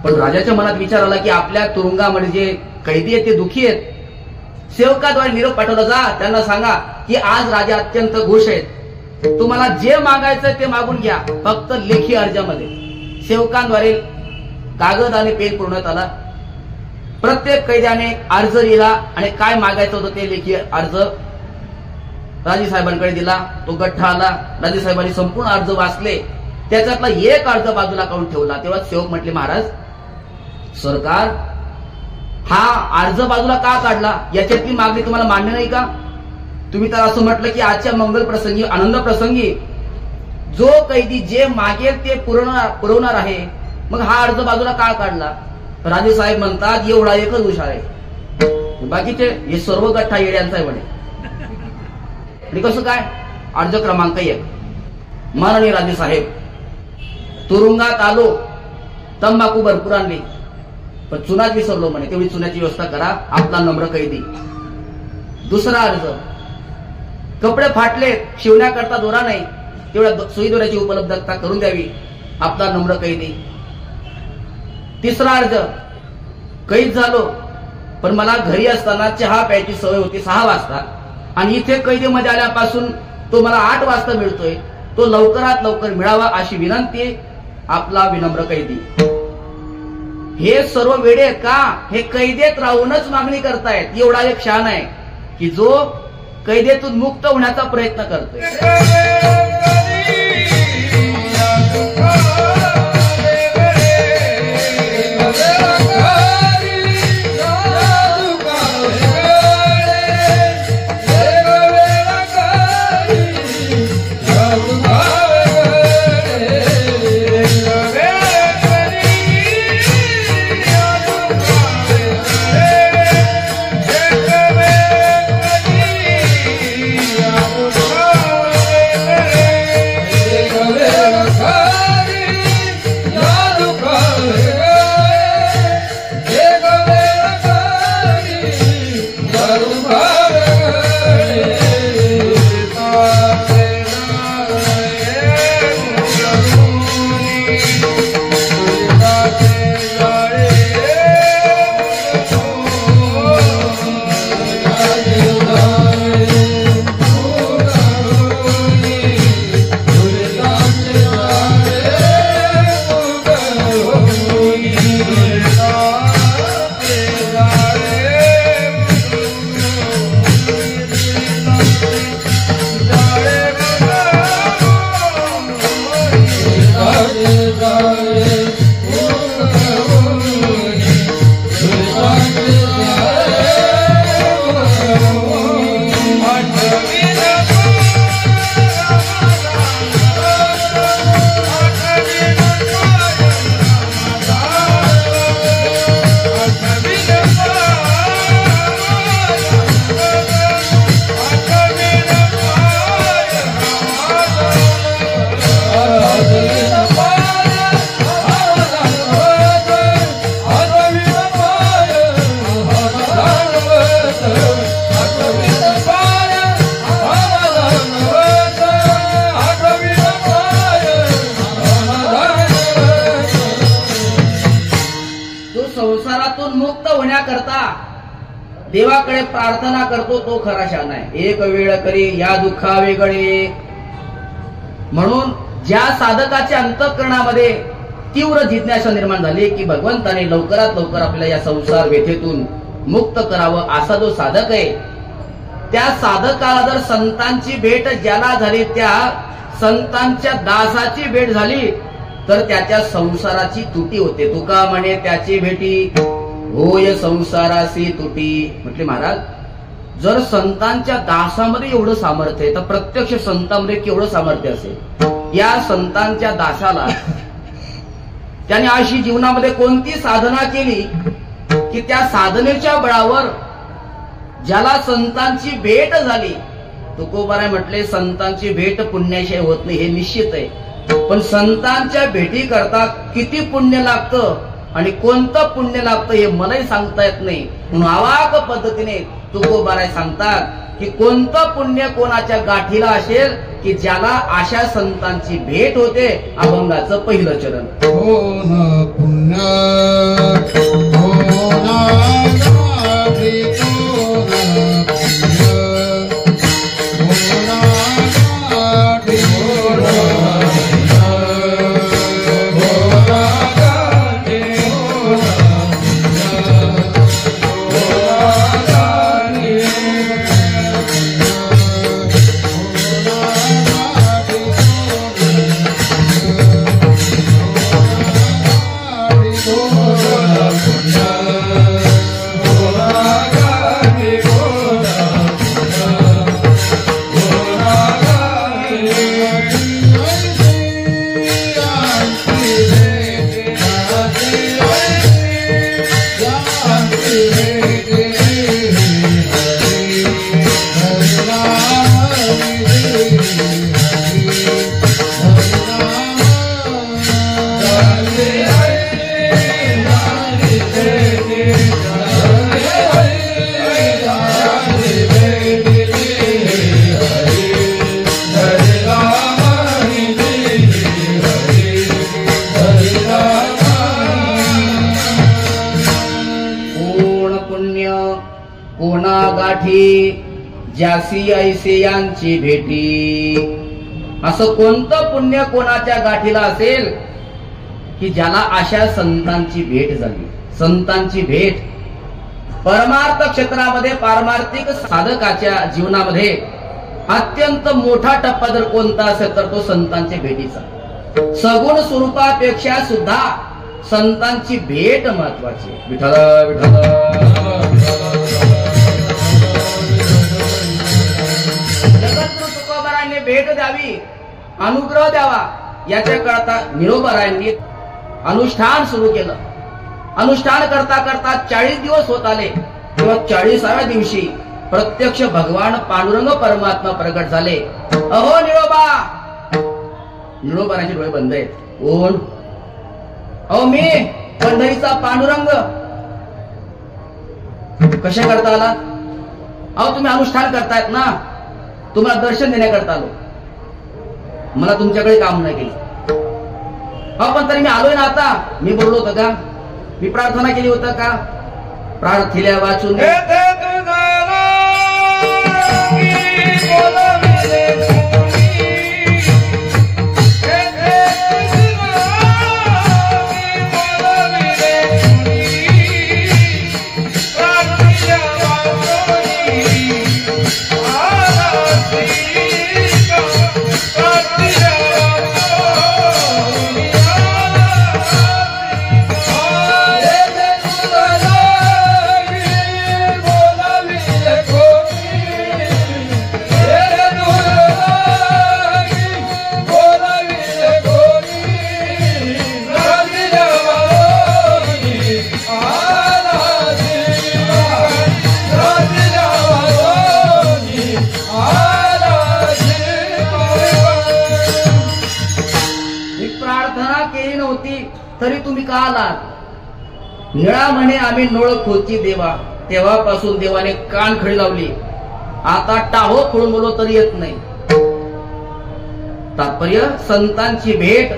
पण राजाच्या मनात विचार आला की आपल्या तुरुंगामध्ये जे कैदी आहेत ते दुःखी आहेत. सेवकाद्वारे निरोप पाठवला, जा त्यांना सांगा की आज राजा अत्यंत खुश आहेत, तुम्हाला जे मागायचं ते मागून घ्या, फक्त लेखी अर्जामध्ये. सेवकांद्वारे कागद आणि पेन पुरवण्यात आला. प्रत्येक कैद्याने अर्ज लिहिला आणि काय मागायचं होतं ते लेखी अर्ज राजे साहेबांकडे दिला. तो गठ्ठा आला. राजे साहेबांनी संपूर्ण अर्ज वाचले. त्याच्यातला एक अर्ज बाजूला काढून ठेवला. तेव्हा सेवक म्हटले, महाराज सरकार, हा अर्ज बाजूला का काढला? याच्यातली मागणी तुम्हाला मान्य नाही का? तुम्ही तर असं म्हटलं की आजच्या मंगल प्रसंगी, आनंद प्रसंगी जो कैदी जे मागेल ते पुरवणार आहे, मग हा अर्ज बाजूला का काढला? राजे साहेब म्हणतात, एवढा एकच हुशार आहे, बाकीचे हे सर्व गठ्ठा येड्यांचा आहे म्हणे. आणि कसं काय? अर्ज क्रमांक 1, माननीय राजे साहेब, तुरुंगात आलो, तंबाखू भरपूर आणली, पण चुनाच विसरलो म्हणे, तेवढी चुन्याची व्यवस्था करा, आपला नम्र कैदी. दुसरा अर्ज, कपडे फाटले, शिवण्याकरता दोरा नाही, तेवढ्या सुई दोऱ्याची उपलब्धता करून द्यावी, आपला नम्र कैदी. तिसरा अर्ज, कैद झालो पण मला घरी असताना चहा प्यायची सवय होती 6 वाजता आणि इथे कैदेमध्ये आल्यापासून तो मला 8 वाजता मिळतोय, तो लवकरात लवकर मिळावा अशी विनंती, आपला विनम्र कैदी. हे सर्व वेडे आहेत का? हे कैदेत राहूनच मागणी करतायत. एवढा एक शान आहे की जो कैदेतून मुक्त होण्याचा प्रयत्न करतोय. संसारातून मुक्त होण्याकरता देवाकडे प्रार्थना करतो तो खरा शान आहे. एक वेळ करी या दुःखा वेगळे. म्हणून ज्या साधकाच्या अंतःकरणामध्ये तीव्र जिज्ञासा निर्माण झाली की भगवंताने लवकरात लवकर आपल्याला या संसार व्यथेतून मुक्त करावं, असा जो साधक आहे, त्या साधकाला जर संतांची भेट ज्याला झाली, त्या संतांच्या दासाची भेट झाली, तर त्याच्या संसाराची तुटी होते. तुका म्हणे त्याची भेटी होय संसाराची तुटी. म्हटले महाराज, जर संतांच्या दासामध्ये एवढं सामर्थ्य आहे तर प्रत्यक्ष संतांमध्ये केवढं सामर्थ्य असेल. या संतांच्या दासाला त्याने अशी जीवनामध्ये कोणती साधना केली की त्या साधनेच्या बळावर ज्याला संतांची भेट झाली, तुकोबाराय म्हटले संतांची भेट पुण्याशिवाय होत नाही हे निश्चित आहे, पण संतांच्या भेटी करता किती पुण्य लागतं आणि कोणतं पुण्य लागतं हे मलाही सांगता येत नाही. म्हणून अवाक पद्धतीने तुकोबाराय सांगतात की कोणतं पुण्य कोणाच्या गाठीला असेल की ज्याला अशा संतांची भेट होते. अभंगाचं पहिलं चरण. पुण्य ज्यासी ऐसे यांची भेटी. असं कोणतं पुण्य कोणाच्या गाठीला असेल की ज्याला अशा संतांची भेट झाली. संतांची भेट परमार्थ क्षेत्रामध्ये पारमार्थिक साधकाच्या जीवनामध्ये अत्यंत मोठा टप्पा जर कोणता असेल तर तो संतांच्या भेटीचा. सगुण स्वरूपापेक्षा सुद्धा संतांची भेट महत्वाची. विठ्ठल विठ्ठल. जगद्गुरु तुकोबारायांनी भेट द्यावी, अनुग्रह द्यावा याच्याकरता निरोबारायांनी अनुष्ठान सुरू केलं. अनुष्ठान करता करता 40 दिवस होत आले किंवा 40व्या दिवशी प्रत्यक्ष भगवान पांडुरंग परमात्मा प्रगट झाले. अहो निरोबा. निरोबारांचे डोळे बंद आहेत. कोण? अहो मी पंढरीचा पांडुरंग. कशा करता आला? अहो तुम्ही अनुष्ठान करतायत ना, तुम्हाला दर्शन देण्याकरता आलो. मला तुमच्याकडे काम नाही केलं. अहो पण तरी मी आलोय ना. आता मी बोललो होतं का? मी प्रार्थना केली होतं का? प्रार्थिल्या वाचून तरी तुम्ही का आलात? निळा म्हणे आम्ही नोळ खोची देवा. तेव्हापासून देवाने कान खडी लावली. आता टाहो खोळून बोलो तरी येत नाही. तात्पर्य संतांची भेट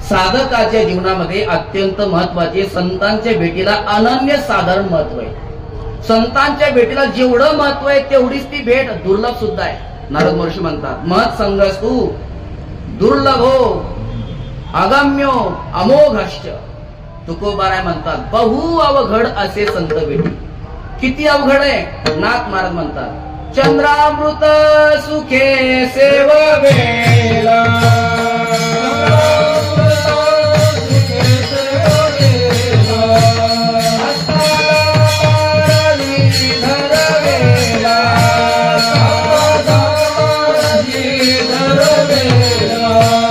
साधकाच्या जीवनामध्ये अत्यंत महत्वाची. संतांच्या भेटीला अनन्य साधारण महत्व आहे. संतांच्या भेटीला जेवढं महत्व आहे तेवढीच ती भेट दुर्लभ सुद्धा आहे. नारद महर्षी म्हणतात महत् संगस्तु दुर्लभो अगम्यो अमोघश्च. तुकोबाराय म्हणतात बहु अवघड असे संत भेटी. किती अवघड आहे? नाथ महाराज म्हणतात चंद्रामृत सुखे सेववेला. धरवेला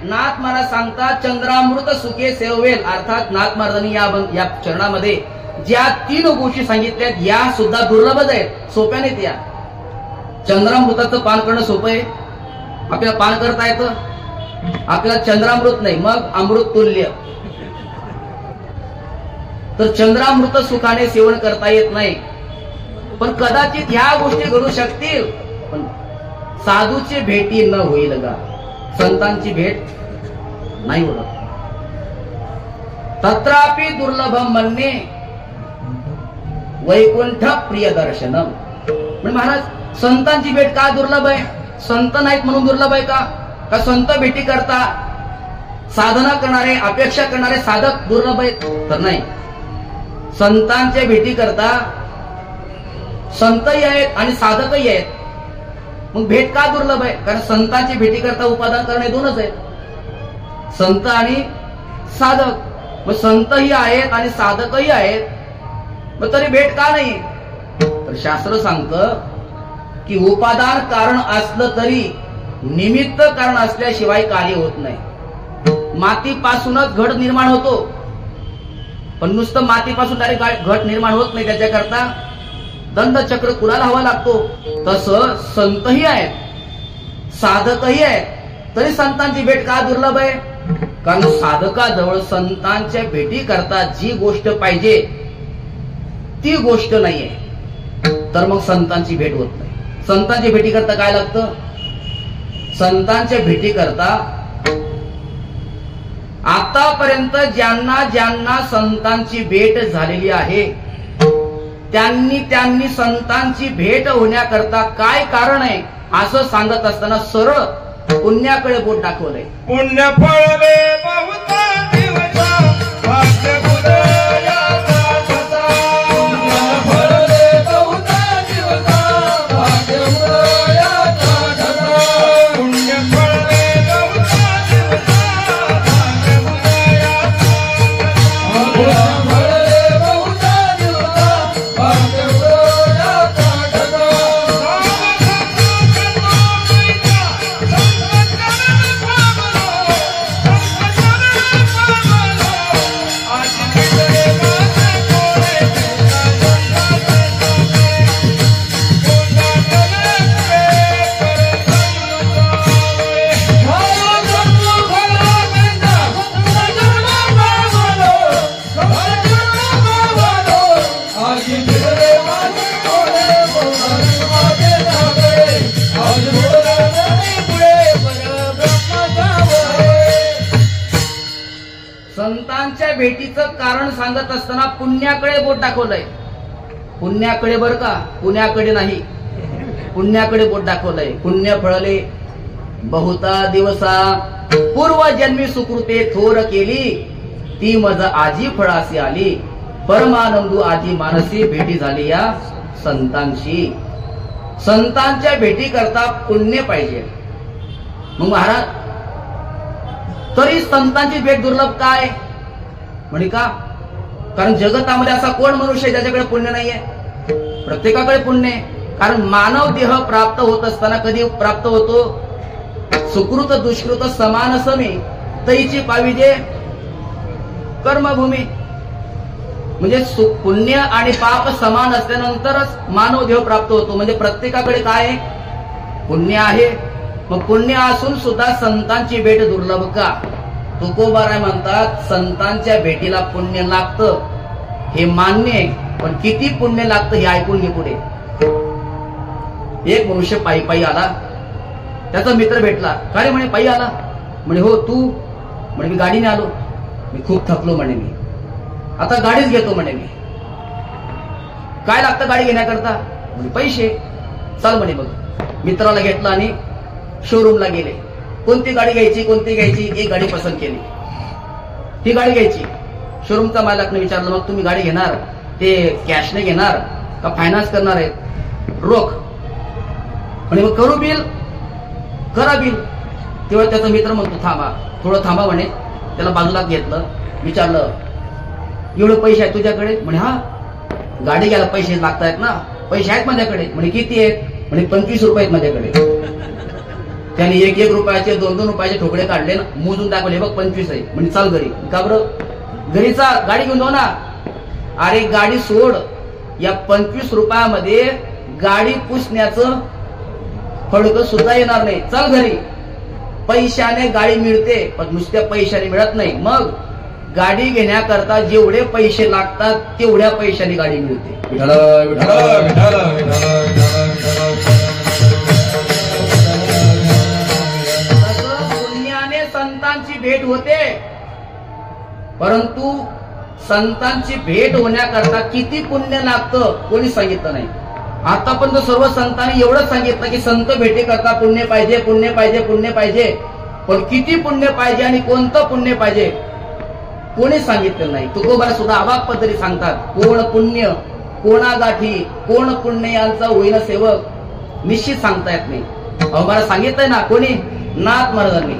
नाथ महाराज सांगतात चंद्रामृत सुखे सेवेल, अर्थात नाथ महाराजांनी या चरणामध्ये ज्या 3 गोष्टी सांगितल्यात या सुद्धा दुर्लभच आहेत, सोप्या नाहीत. या चंद्रामृताचं पान करणं सोपं आहे, आपल्याला पान करता येतं. आपल्याला चंद्रामृत नाही, मग अमृत तुल्य. तर चंद्रामृत सुखाने सेवन करता येत नाही, पण कदाचित ह्या गोष्टी घडू शकतील. पण साधूची भेटी न होईल का, संतांची भेट नाही होत. तत्रापि दुर्लभम म्हणणे वैकुंठ प्रिय दर्शनम. म्हणजे महाराज संतांची भेट का दुर्लभ आहे? संत नाहीत म्हणून दुर्लभ आहे का संत भेटी करता साधना करणारे अपेक्षा करणारे साधक दुर्लभ आहेत? तर नाही. संतांच्या भेटी करता संतही आहेत आणि साधकही आहेत. मग भेट का दुर्लभ आहे? कारण संतांची भेटी करता उपादान करणे 2च आहेत, संत आणि साधक. मग संतही आहेत आणि साधकही आहेत, मग तरी भेट का नाही? तर शास्त्र सांगतं की उपादान कारण असलं तरी निमित्त कारण असल्याशिवाय कार्य होत नाही. मातीपासूनच घट निर्माण होतो, पण नुसतं मातीपासून डायरेक्ट घट निर्माण होत नाही. त्याच्याकरता दंडचक्र कुणाला हवा लागतो. तसं संतही आहेत, साधकही आहेत, तरी संतांची भेट का दुर्लभ आहे? कारण साधकाजवळ संतांच्या भेटी करता जी गोष्ट पाहिजे ती गोष्ट नाहीये, तर मग संतांची भेट होत नाही. संतांची भेटी करता काय लागतं? संतांच्या भेटी करता आतापर्यंत ज्यांना ज्यांना संतांची भेट झालेली आहे त्यांनी संतांची भेट होण्याकरता काय कारण आहे असं सांगत असताना सरळ पुण्याकडे बोट दाखवलंय. पुण्य फळले बहुता दिवसा भाग्य उदयाचा ठसा. पुण्य फळले बहुता दिवसा भाग्य उदयाचा ठसा. पुण्य फळले बहुता दिवसा भाग्य उदयाचा ठसा. पुण्य फळले बहुता दिवसा भाग्य उदयाचा ठसा. संतांच्या भेटीचं कारण सांगत असताना पुण्याकडे बोट दाखवलंय. पुण्याकडे बर का, पुण्याकडे नाही, पुण्याकडे बोट दाखवलंय. पुण्य फळले बहुता दिवसा पूर्वजन्मी सुकृते थोर केली ती मज आजी फळासी आली. परमानंदू आजी मानसी भेटी झाली या संतांशी. संतांच्या भेटी करता पुण्य पाहिजे. मग महाराज तरी संतांची भेट दुर्लभ काय म्हणे का? कारण जगतामध्ये असा कोण मनुष्य ज्याच्याकडे पुण्य नाहीये? प्रत्येकाकडे पुण्य आहे. कारण मानव देह प्राप्त होत असताना कधी प्राप्त होतो? सुकृत दुष्कृत समान समी तैची पाविजे कर्मभूमी. म्हणजे पुण्य आणि पाप समान असल्यानंतरच मानव देह प्राप्त होतो. म्हणजे प्रत्येकाकडे काय आहे? पुण्य आहे. मग पुण्य असून सुद्धा संतांची भेट दुर्लभ का? तुकोबाराय म्हणतात संतांच्या भेटीला पुण्य लागतं हे मान्य आहे, पण किती पुण्य लागतं हे ऐकून घे पुढे. एक मनुष्य पायी पायी आला, त्याचा मित्र भेटला. का रे म्हणे पायी आला? म्हणे हो. तू? म्हणे मी गाडीने आलो. मी खूप थकलो म्हणे, मी आता गाडीच घेतो म्हणे. मी काय लागतं गाडी घेण्याकरता? म्हणे पैसे. चल म्हणे. मग मित्राला घेतला आणि शोरूमला गेले. कोणती गाडी घ्यायची कोणती घ्यायची एक गाडी पसंत केली. ती गाडी घ्यायची. शोरूमचा मालकने विचारलं मग तुम्ही गाडी घेणार ते कॅशने घेणार का फायनान्स करणार आहे? रोख. म्हणे मग करू बिल? करा बिल. तेव्हा त्याचा मित्र म्हणतो थांबा, थोडं थांबा म्हणे. त्याला बाजूला घेतलं, विचारलं एवढे पैसे आहेत तुझ्याकडे? म्हणे हा. गाडी घ्यायला पैसे लागतायत ना? पैसे आहेत माझ्याकडे. म्हणे किती आहेत? म्हणे 25 रुपये आहेत माझ्याकडे. त्याने 1-1 रुपयाचे 2-2 रुपयाचे ठोकळे काढले ना, मोजून टाकले, बघ 25 आहे म्हणजे चाल घरी. का बरं? घरी चाल, गाडी घेऊन जाऊ ना. अरे गाडी सोड, या 25 रुपयामध्ये गाडी पुसण्याचं फडकं सुद्धा येणार नाही. चल घरी. पैशाने गाडी मिळते, पण नुसत्या पैशाने मिळत नाही. मग गाडी घेण्याकरता जेवढे पैसे लागतात तेवढ्या पैशाने गाडी मिळते. पुण्याने संतांची भेट होते, परंतु संतांची भेट होण्याकरता किती पुण्य लागतं कोणी सांगितलं नाही. आतापर्यंत सर्व संतांनी एवढंच सांगितलं की संत भेटी करता पुण्य पाहिजे, पुण्य पाहिजे, पुण्य पाहिजे. पण किती पुण्य पाहिजे आणि कोणतं पुण्य पाहिजे कोणी सांगितलं नाही. तुकोबा सुद्धा अवाक पद्धती सांगतात, कोण पुण्य कोणा गाठी, कोण पुण्य यांचा होईन सेवक, निश्चित सांगता येत नाही. अहो मला सांगितलंय ना कोणी, नाथ महाराजांनी.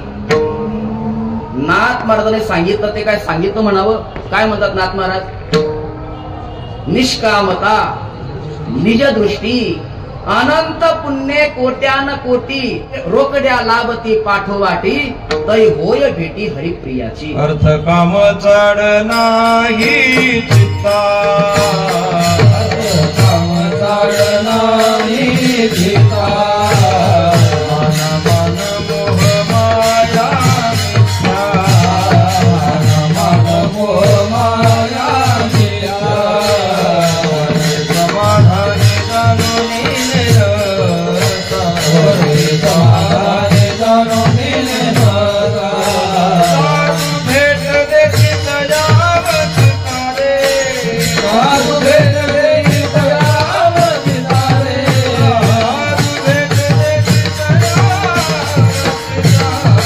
नाथ महाराजांनी सांगितलं ते काय सांगितलं म्हणावं. काय म्हणतात नाथ महाराज? निष्कामता निज दृष्टी अनंत पुण्य कोट्यान कोटी, रोकड्या लाभती पाठोवाटी, तै होय भेटी हरिप्रियाची. अर्थ काम चढ नाही चित्ता, अर्थ काम चढ नाही चित्ता, मन मोह माया मिथ्या, मन मोह माया मिथ्या, समाधानी जाणून निरता, समाधानी जाणून निरता, भेट देखी दयावत तारे, साधु भेट देखी दयावत तारे,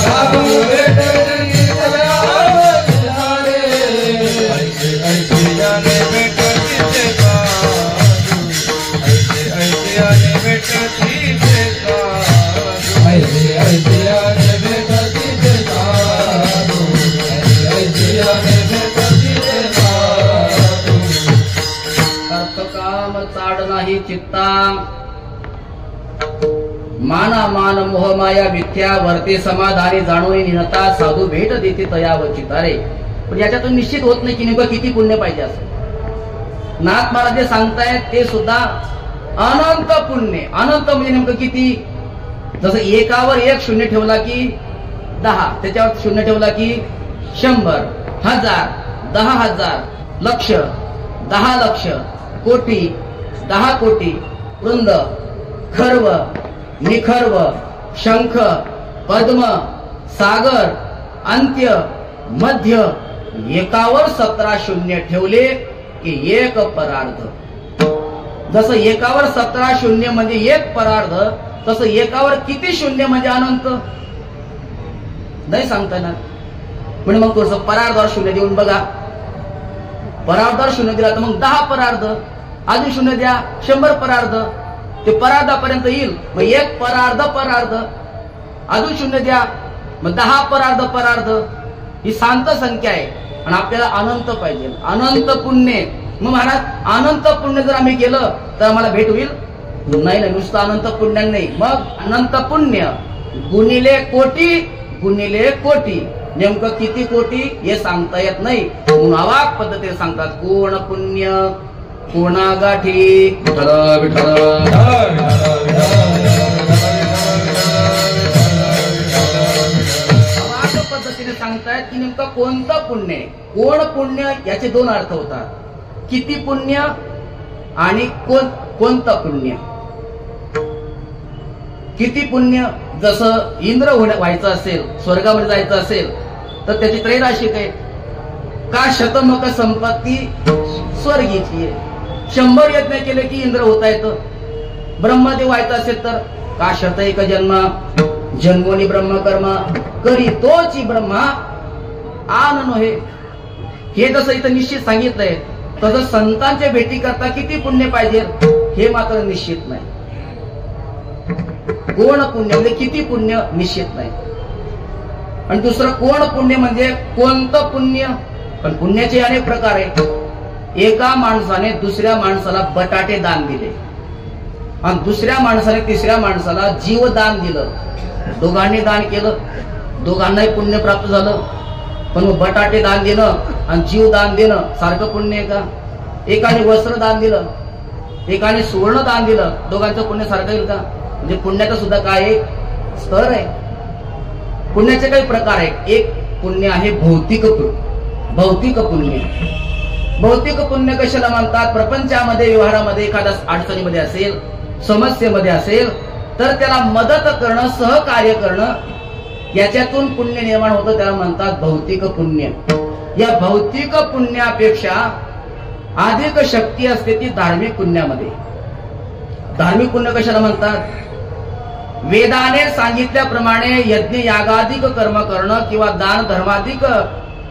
साधु भेट देखी दयावत तारे, ऐसे जाने भेटती ते साधु, ऐसे जाने भेटती ते साधु, ऐसे जाने भेटती ते साधु, ऐसे जाने भेटती ते साधु. अर्थ काम चाड नाही चित्ता, माना मान मोह माया मिथ्या, वर्ते समाधानी जाणून निनता, साधू भेट देते तयावर चितारे. पण याच्यातून निश्चित होत नाही की नेमकं किती पुण्य पाहिजे असं. नाथ महाराज जे सांगतायत ते सुद्धा अनंत पुण्य. अनंत म्हणजे नेमकं किती? जसं एकावर 1 शून्य ठेवला की 10, त्याच्यावर शून्य ठेवला की 100, 1000, 10,000, लक्ष, 10 लक्ष, कोटी, 10 कोटी, वृंद, खर्व, निखर्व, शंख, पद्म, सागर, अंत्य, मध्य, एकावर 17 शून्य ठेवले की 1 परार्ध. जसं एकावर 17 शून्य म्हणजे 1 परार्ध, तसं एकावर किती शून्य म्हणजे अनंत नाही सांगता येणार. म्हणजे मग थोडस परार्धावर शून्य देऊन बघा. परार्धावर शून्य दिला तर मग 10 परार्ध, अजून शून्य द्या 100 परार्ध, ते परार्धापर्यंत येईल. मग 1 परार्ध परार्ध, अजून शून्य द्या मग 10 परार्ध परार्ध. ही शांत संख्या आहे आणि आपल्याला अनंत पाहिजे, अनंत पुण्य. मग महाराज अनंत पुण्य जर आम्ही केलं तर आम्हाला भेट होईल? नाही नाही, नुसतं अनंत पुण्य नाही. मग अनंत पुण्य गुणिले कोटी, गुणिले कोटी. नेमकं किती कोटी हे सांगता येत नाही, म्हणून अवाक पद्धतीने सांगतात, कोण पुण्य कोणा गाठी. अवाक पद्धतीने सांगतायत की नेमकं कोणतं पुण्य, कोण पुण्य, याचे 2 अर्थ होतात. किती पुण्य आणि कोणतं पुण्य. किती पुण्य, जसं इंद्र व्हायचं असेल, स्वर्गामध्ये जायचं असेल तर त्याची त्रैराशिक आहे. का शतमक संपत्ती स्वर्गीची आहे. 100 यज्ञ केले की इंद्र होता येतं. ब्रह्मदेव व्हायचं असेल तर का शतैक जन्म जन्मोनी ब्रह्मकर्म करी तोची ब्रह्मा आन नोहे. हे जसं इथं निश्चित सांगितलंय, तसं संतांच्या भेटी करता किती पुण्य पाहिजे हे मात्र निश्चित नाही. कोण पुण्य म्हणजे किती पुण्य निश्चित नाही. आणि दुसरं कोण पुण्य म्हणजे कोणतं पुण्य. पण पुण्याचे अनेक प्रकार आहेत. एका माणसाने दुसऱ्या माणसाला बटाटे दान दिले आणि दुसऱ्या माणसाने तिसऱ्या माणसाला जीवदान दिलं, दोघांनी दान केलं, दोघांनाही पुण्य प्राप्त झालं. पण मग बटाटे दान देणं आणि जीव दान देणं सारखं पुण्य आहे का? एकाने वस्त्र दान दिलं, एकाने सुवर्ण दान दिलं, दोघांचं पुण्य सारखं येईल का? म्हणजे पुण्याचा सुद्धा काय एक स्तर आहे. पुण्याचे काही प्रकार आहेत. एक पुण्य आहे भौतिक पुण्य. भौतिक पुण्य कशाला म्हणतात? प्रपंचामध्ये व्यवहारामध्ये एखाद्या अडचणीमध्ये असेल, समस्येमध्ये असेल तर त्याला मदत करणं, सहकार्य करणं, याच्यातून पुण्य निर्माण होतं, त्याला म्हणतात भौतिक पुण्य. या भौतिक पुण्यापेक्षा अधिक शक्ती असते ती धार्मिक पुण्यामध्ये. धार्मिक पुण्य कशाला म्हणतात? वेदाने सांगितल्याप्रमाणे यज्ञ यागाधिक कर्म करणं किंवा दान धर्माधिक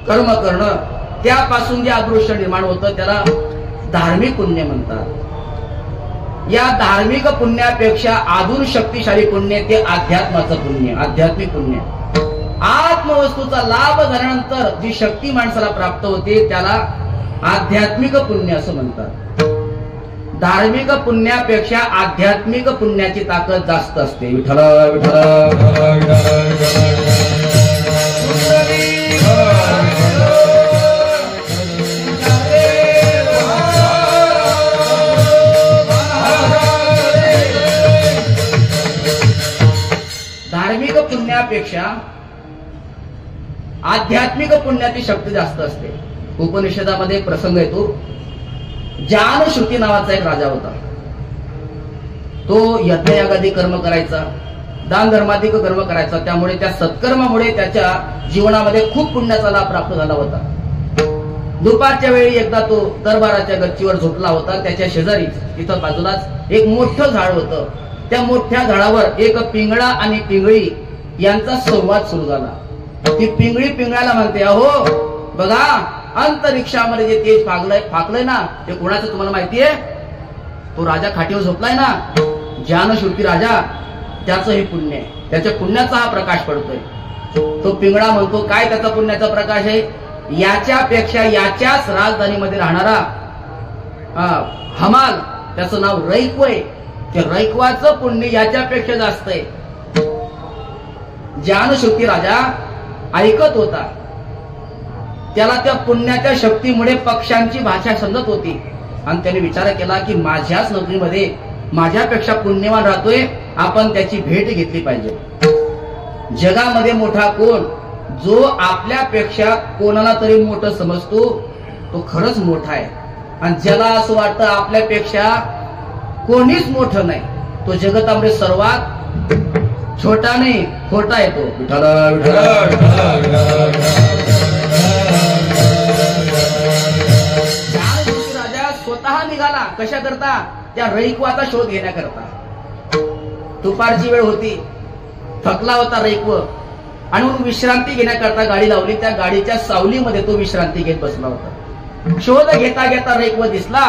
कर्म करणं, त्यापासून जे अदृश्य निर्माण होतं त्याला धार्मिक पुण्य म्हणतात. या धार्मिक पुण्यापेक्षा अजून शक्तिशाली पुण्य ते अध्यात्माचं पुण्य, आध्यात्मिक पुण्य. आत्मवस्तूचा लाभ झाल्यानंतर जी शक्ती माणसाला प्राप्त होते त्याला आध्यात्मिक पुण्य असं म्हणतात. धार्मिक पुण्यापेक्षा आध्यात्मिक पुण्याची ताकद जास्त असते. विठ्ठल धार्मिक पुण्यापेक्षा आध्यात्मिक पुण्याची शक्ती जास्त असते. उपनिषदामध्ये प्रसंग येतो. जानश्रुती नावाचा एक राजा होता. तो यज्ञयागादी कर्म करायचा, दान धर्माधिक कर्म करायचा. त्यामुळे त्या सत्कर्मामुळे त्याच्या जीवनामध्ये खूप पुण्याचा लाभ प्राप्त झाला होता. दुपारच्या वेळी एकदा तो दरबाराच्या गच्चीवर झोपला होता. त्याच्या शेजारी तिथं बाजूलाच एक मोठं झाड होतं. त्या मोठ्या झाडावर एक पिंगळा आणि पिंगळी यांचा संवाद सुरू झाला. ती पिंगळी पिंगळाला म्हणते, अहो बघा, अंतरिक्षामध्ये जे तेज फाकलंय ना, ते कोणाचं तुम्हाला माहितीये? तो राजा खाटीवर झोपलाय ना, जानश्रुती राजा, त्याचं हे पुण्य आहे. त्याच्या पुण्याचा हा प्रकाश पडतोय. तो पिंगळा म्हणतो, काय त्याचा पुण्याचा प्रकाश आहे? याच्यापेक्षा याच्याच राजधानीमध्ये राहणारा हमाल, त्याचं नाव रैक्व आहे, त्या रैक्वाचं पुण्य याच्यापेक्षा जास्त आहे. जानश्रुती राजा ऐकत होता. त्याला त्या पुण्याच्या शक्तीमुळे पक्ष्यांची भाषा समजत होती. आणि त्याने विचार केला की माझ्याच नगरीमध्ये माझ्यापेक्षा पुण्यवान राहतोय, आपण त्याची भेट घेतली पाहिजे. जगामध्ये मोठा कोण? जो आपल्यापेक्षा कोणाला तरी मोठं समजतो तो खरंच मोठा आहे. आणि ज्याला असं वाटतं आपल्यापेक्षा कोणीच मोठं नाही, तो जगतामध्ये सर्वात छोटा नाही, खोटा येतो. राजा स्वतः निघाला. कशा करता? त्या रैक्वाचा शोध घेण्याकरता. दुपारची वेळ होती, थकला होता रैक्व, आणि म्हणून विश्रांती घेण्याकरता गाडी लावली. त्या गाडीच्या सावलीमध्ये तो विश्रांती घेत बसला होता. शोध घेता घेता रैक्व दिसला.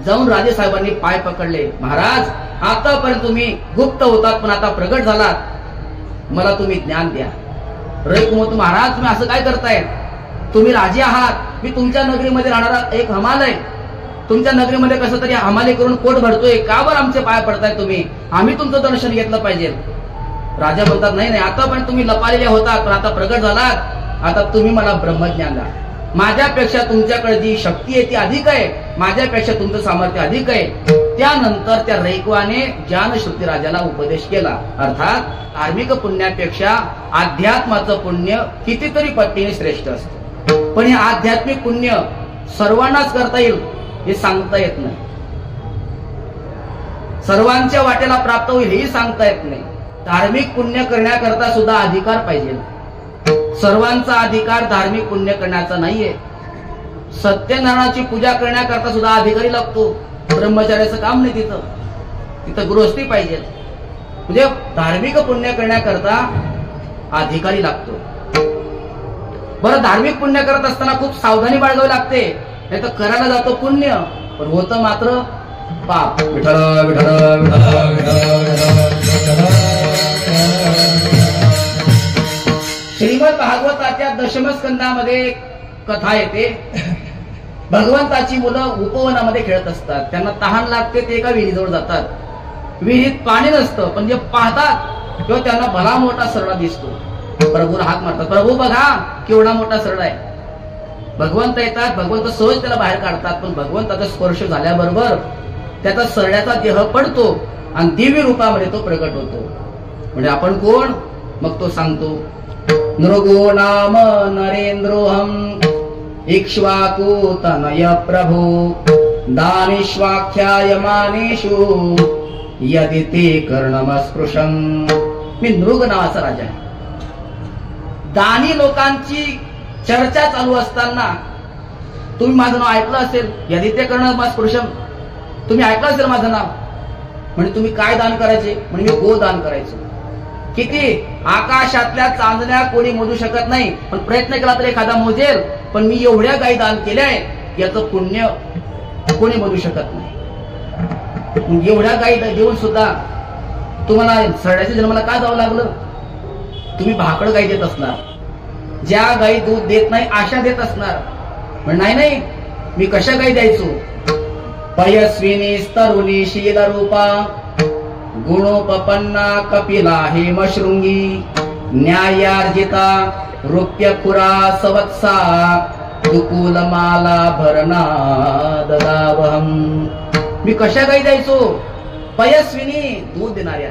जाऊन राजेसाहेबांनी पाय पकडले. महाराज, आतापर्यंत तुम्ही गुप्त होतात पण आता प्रगट झालात, मला तुम्ही ज्ञान द्या. रैक्व म्हणतो, महाराज तुम्ही असं काय करताय? तुम्ही राजे आहात, मी तुमच्या नगरीमध्ये राहणारा एक हमाल आहे. तुमच्या नगरीमध्ये कसं तरी हमाली करून पोट भरतोय, का बरं आमचे पाय पडताय तुम्ही? आम्ही तुमचं दर्शन घेतलं पाहिजे. राजा म्हणतात, नाही नाही, आतापर्यंत तुम्ही लपालेले होतात पण आता प्रगट झालात, आता तुम्ही मला ब्रह्मज्ञान द्या. माझ्यापेक्षा तुमच्याकडे जी शक्ती आहे ती अधिक आहे, माझ्यापेक्षा तुमचं सामर्थ्य अधिक आहे. त्यानंतर त्या रैक्वाने जानश्रुती राजाला उपदेश केला. अर्थात धार्मिक पुण्यापेक्षा अध्यात्माचं पुण्य कितीतरी पटीने श्रेष्ठ असतं. पण हे आध्यात्मिक पुण्य सर्वांनाच करता येईल हे सांगता येत नाही. सर्वांच्या वाटेला प्राप्त होईल हेही सांगता येत नाही. धार्मिक पुण्य करण्याकरता सुद्धा अधिकार पाहिजे. सर्वांचा अधिकार धार्मिक पुण्य करण्याचा नाहीये. सत्यनारायणाची पूजा करण्याकरता सुद्धा अधिकारी लागतो. ब्रह्मचार्याचं काम नाही तिथं, तिथं गृहस्थी पाहिजे. म्हणजे धार्मिक पुण्य करण्याकरता अधिकारी लागतो. बरं, धार्मिक पुण्य करत असताना खूप सावधानी बाळगावी लागते, नाही तर करायला जातो पुण्य पण होतं मात्र पाप. विठ्ठल विठ्ठल श्रीमद भागवताच्या दशमस्कंदामध्ये कथा येते. भगवंताची मुलं उपवनामध्ये खेळत असतात. त्यांना तहान लागते, ते एका विहिरीजवळ जातात. विहिरीत पाणी नसतं, पण जे पाहतात किंवा त्यांना भला मोठा सरडा दिसतो, प्रभूला हाक मारतात, प्रभू बघा केवढा मोठा सरडा आहे. भगवंत येतात, भगवंत सहज त्याला बाहेर काढतात, पण भगवंताचा स्पर्श झाल्याबरोबर त्याचा सरड्याचा देह पडतो आणि दिव्य रूपामध्ये तो प्रकट होतो. म्हणजे आपण कोण? मग तो सांगतो, नृगो नाम नरेंद्रोहम इक्ष्वाकु तनय प्रभु दानेष्वाख्याय मानेषु यदि ते कर्णमस्पृशं. मी नृग नावाचा राजा आहे. दानी लोकांची चर्चा चालू असताना तुम्ही माझं नाव ऐकलं असेल, यदि ते कर्णमस्पृशं, तुम्ही ऐकलं असेल माझं नाव. म्हणजे तुम्ही काय दान करायचे? म्हणजे मी गोदान करायचो. किती? आकाशातल्या चांदण्या कोणी मोजू शकत नाही, पण प्रयत्न केला तर एखादा मोजेल. पण मी एवढ्या गायी दान केल्याय, याचं पुण्य कोणी मोजू शकत नाही. एवढ्या गायी देऊन सुद्धा तुम्हाला सरड्याच्या जन्माला का जावं लागलं? तुम्ही भाकड गायी देत असणार, ज्या गायी दूध देत नाही अशा देत असणार. पण नाही, मी कशा गायी द्यायचो? पयस्विनी तरुणी शील रूपा गुणोपपन्ना कपिला हेमशृंगी न्यायार्जिता रुप्यपुरा सवत्सा दुकुलमाला भरणा ददावहम. मी कशा गायी द्यायचो? पयस्विनी, दूध देणाऱ्या,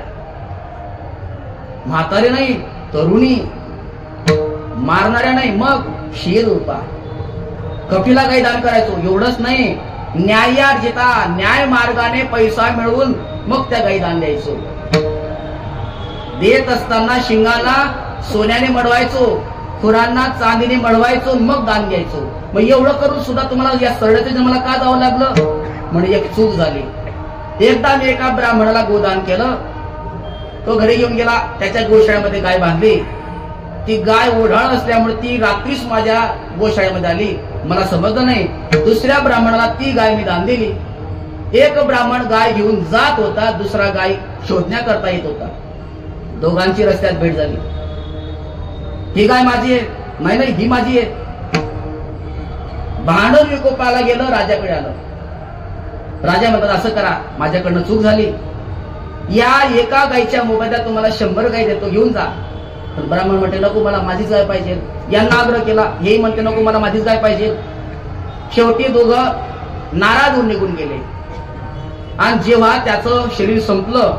म्हातारे नाही, तरुणी, मारणाऱ्या नाही, मग शील रूपा, कपिला गायी दान करायचो. एवढंच नाही, न्यायार्जिता, न्याय मार्गाने पैसा मिळवून मग त्या गायी दान द्यायचो. देत असताना शिंगाला सोन्याने मडवायचो, खुरांना चांदीने मडवायचो, मग दान द्यायचो. मग एवढं करून सुद्धा तुम्हाला या सरड्याच्या जन्माला का जावं लागलं? म्हणजे एक चूक झाली. एकदा मी एका ब्राह्मणाला गोदान केलं, तो घरी घेऊन गेला, त्याच्या गोशाळेमध्ये गाय बांधली. ती गाय ओढाळ असल्यामुळे ती रात्रीच माझ्या गोशाळेमध्ये आली, मला समजलं नाही. दुसऱ्या ब्राह्मणाला ती गाय मी दान दिली. एक ब्राह्मण गाय घेऊन जात होता, दुसरा गाय शोधण्याकरता येत होता. दोघांची रस्त्यात भेट झाली. ही गाय माझी आहे, नाही ही माझी आहे. भांडण विकोपाला गेलं, राजाकडे आलं. राजा म्हणतात, असं करा, माझ्याकडनं चूक झाली, या एका गायीच्या मोबदल्यात तुम्हाला 100 गायी देतो, घेऊन जा. पण ब्राह्मण म्हणते, नको, मला माझीच गाय पाहिजे. यांना आग्रह केला, हे म्हणते, नको, मला माझीच गाय पाहिजे. शेवटी दोघं नाराज होऊन निघून गेले. आणि जेव्हा त्याचं शरीर संपलं,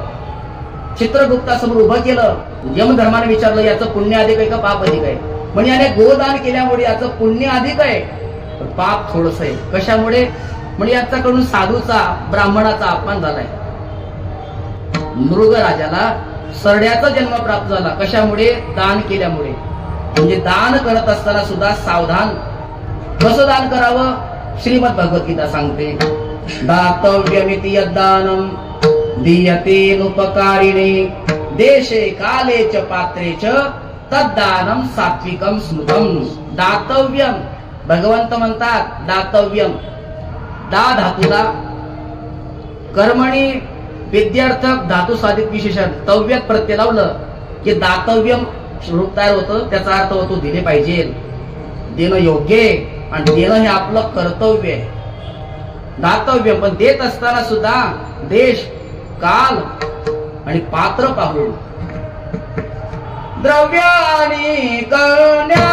चित्रगुप्तासमोर उभं केलं, यमधर्माने विचारलं, याचं पुण्य अधिक आहे का पाप अधिक आहे? म्हणजे याने गोदान केल्यामुळे याचं पुण्य अधिक आहे, पण पाप थोडस आहे. कशामुळे? म्हणजे याच्याकडून साधूचा, ब्राह्मणाचा अपमान झालाय. मृग राजाला सरड्याचा जन्म प्राप्त झाला. कशामुळे? दान केल्यामुळे. म्हणजे दान करत असताना सुद्धा सावधान. कसं दान करावं? श्रीमद भगवद्गीता सांगते, दातव्यमिति यद्दानम दीयतेनुपकारिणे देशे काले च पात्रे च तद्दानम सात्विकम स्मृतम. दातव्यम, भगवंत म्हणतात दातव्यम. दा धातूला कर्मणी विद्यार्थक धातू साधित विशेषण तव्यात प्रत्यय लावलं की दातव्यम रूप तयार होतं. त्याचा अर्थ होतो दिले पाहिजे, देणं योग्य आहे, आणि देणं हे आपलं कर्तव्य आहे. दातव्य, पण देत असताना सुद्धा देश, काल आणि पात्र पाहून. द्रव्यानी कन्या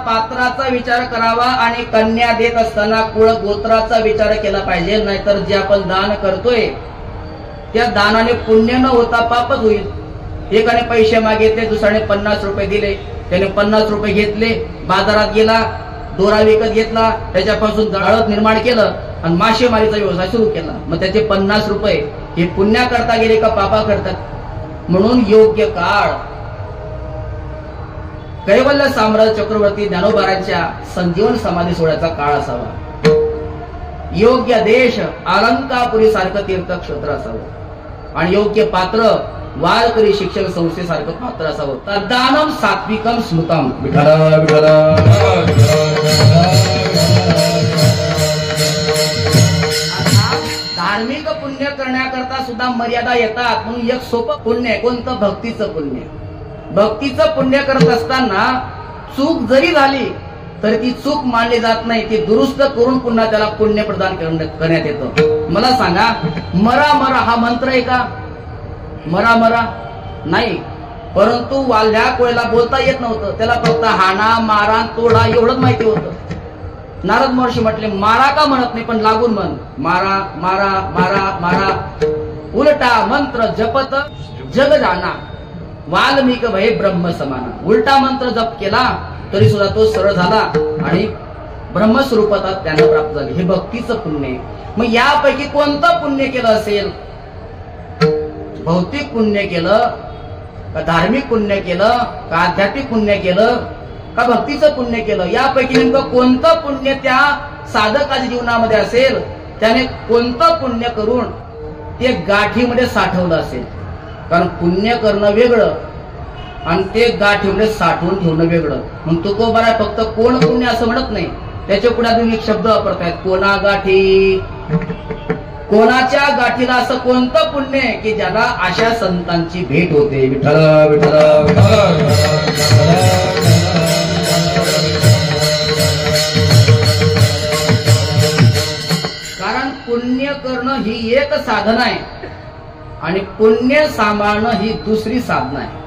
पात्राचा विचार करावा आणि कन्या देत असताना कुळ गोत्राचा विचार केला पाहिजे. नाहीतर जे आपण दान करतोय त्या दानाने पुण्य न होता पापच होईल. एकाने पैसे मागितले, दुसऱ्याने 50 रुपये दिले, त्याने 50 रुपये घेतले, बाजारात गेला, दोरा विकत घेतला, त्याच्यापासून जाळं निर्माण केलं आणि मासेमारीचा व्यवसाय सुरू केला. मग त्याचे 50 रुपये हे पुण्या करता गेले का पापा करतात? म्हणून योग्य काळ, कैवल्य साम्राज्य चक्रवर्ती ज्ञानोबारांच्या संजीवन समाधी सोहळ्याचा काळ असावा. योग्य देश अलंकापुरी सारखं तीर्थक्षेत्र असावं आणि योग्य पात्र वारकरी शिक्षण संस्थेसारखं पात्र असावं. तर दानम सात्विकम स्मृतम विठ्ठल विठ्ठल. धार्मिक पुण्य करण्याकरता सुद्धा मर्यादा येतात. म्हणून एक सोपं पुण्य आहे. कोणतं? भक्तीचं पुण्य. भक्तीचं पुण्य करत असताना चूक जरी झाली तर ती चूक मानली जात नाही. ती दुरुस्त करून पुन्हा त्याला पुण्य प्रदान करण्यात येतं. मला सांगा, मरा मरा हा मंत्र आहे का? मरा मरा नाही. परंतु वाल्ह्या कोळ्याला बोलता येत नव्हतं. त्याला फक्त हाना मारा तोडा एवढंच माहिती होतं. नारद महर्षी म्हटले मारा का म्हणत नाही, पण लागून म्हण. मारा मारा मारा मारा. उलटा मंत्र जपत जग जाना, वाल्मिक भय ब्रह्म समाना. उलटा मंत्र जप केला तरी सुद्धा तो सरळ झाला आणि ब्रह्मस्वरूपात त्यांना प्राप्त झाले. हे भक्तीचं पुण्य आहे. मग यापैकी कोणतं पुण्य केलं असेल? भौतिक पुण्य केलं का धार्मिक पुण्य केलं का आध्यात्मिक पुण्य केलं का भक्तीचं पुण्य केलं? यापैकी नेमकं कोणतं पुण्य त्या साधकाच्या जीवनामध्ये असेल? त्याने कोणतं पुण्य करून ते गाठीमध्ये साठवलं असेल? कारण पुण्य करणं वेगळं आणि ते गाठीमध्ये साठवून ठेवणं वेगळं. मग तुकोबाराय फक्त कोण पुण्य असं म्हणत नाही. त्याच्या पुढे अजून एक शब्द वापरतायत, कोणा गाठी. कोणाच्या गाठीला असं कोणतं पुण्य आहे की ज्याला अशा संतांची भेट होते? विठ्ठल विठ्ठल. कारण पुण्य करणं ही एक साधना आहे आणि पुण्य सांभाळणं ही दुसरी साधना आहे.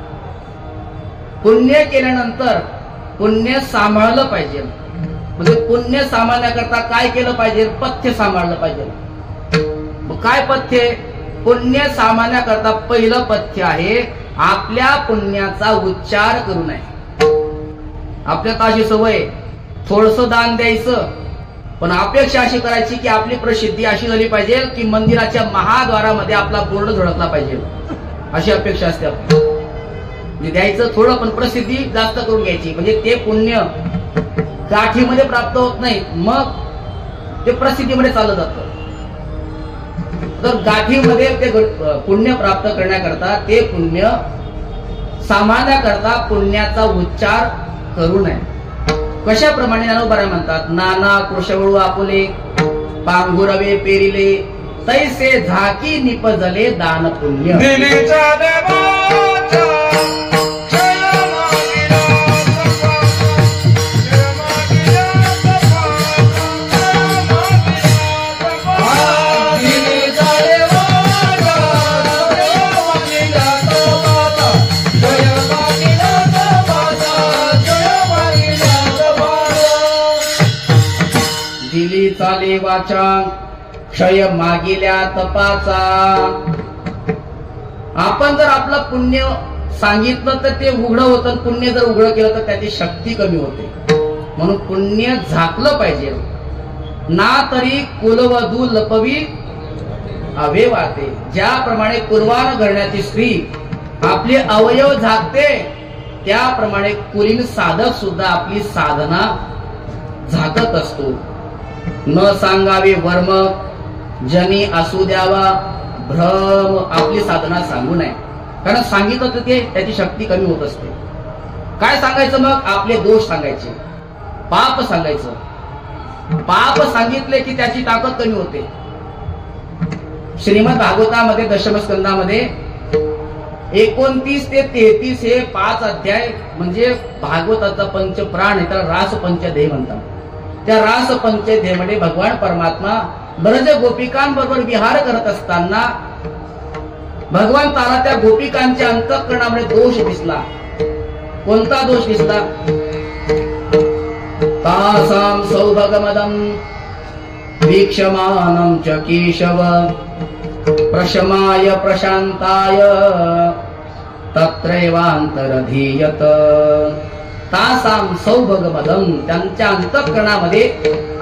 पुण्य केल्यानंतर पुण्य सांभाळलं पाहिजे. म्हणजे पुण्य सांभाळण्याकरता काय केलं पाहिजे? पथ्य सांभाळलं पाहिजे. काय पथ्य? पुण्य सांभाळण्याकरता पहिलं पथ्य आहे आपल्या पुण्याचा उच्चार करू नये. आपल्यात अशी सवय, थोडस दान द्यायचं पण अपेक्षा अशी करायची की आपली प्रसिद्धी अशी झाली पाहिजे की मंदिराच्या महाद्वारामध्ये आपला बोर्ड झळकला पाहिजे, अशी अपेक्षा असते आपली. द्यायचं थोडं पण प्रसिद्धी जास्त करून घ्यायची. म्हणजे ते पुण्य गाठीमध्ये प्राप्त होत नाही, मग ते प्रसिद्धीमध्ये चाललं जातं. तर गाठीमध्ये ते पुण्य प्राप्त करण्याकरता, ते पुण्य सांभाळण्याकरता पुण्याचा उच्चार करू नये. कशाप्रमाणे ज्ञानोबा म्हणतात, नाना कृषवळू आपुले पांघुरवे पेरिले तैसे झाकी निपजले दान पुण्य. चाले वाचा क्षय मागिल्या तपाचा. आपण जर आपलं पुण्य सांगितलं तर ते उघडं होतं, पुण्य जर उघडं केलं तर त्याची शक्ती कमी होते. म्हणून पुण्य झाकलं पाहिजे. ना तरी कुलवधू लपवी हवे वाटे. ज्याप्रमाणे कुर्बान करण्याची स्त्री आपले अवयव झाकते त्याप्रमाणे कुलीन साधक सुद्धा आपली साधना झाकत असतो. न सांगावे वर्म जनी असू द्यावा भ्रम. आपली साधना सांगू नये, कारण सांगितलं तर ते त्याची शक्ती कमी होत असते. काय सांगायचं मग? आपले दोष सांगायचे, पाप सांगायचं. पाप सांगितले की त्याची ताकद कमी होते. श्रीमद भागवतामध्ये दशमस्कंदामध्ये 29 ते 33 हे 5 अध्याय म्हणजे भागवताचा पंचप्राण आहे. त्याला रास पंचदेह म्हणतात. त्या रास पंचदेहमध्ये भगवान परमात्मा ब्रज गोपिकांबरोबर विहार करत असताना भगवंताला त्या गोपिकांच्या अंतःकरणामध्ये दोष दिसला. कोणता दोष दिसला? तासाम सौभगमदम वीक्षमानं च केशव प्रशमाय प्रशांताय तत्रैवांतरधीयत. तासाम सौभगमदम, त्यांच्या अंतःकरणामध्ये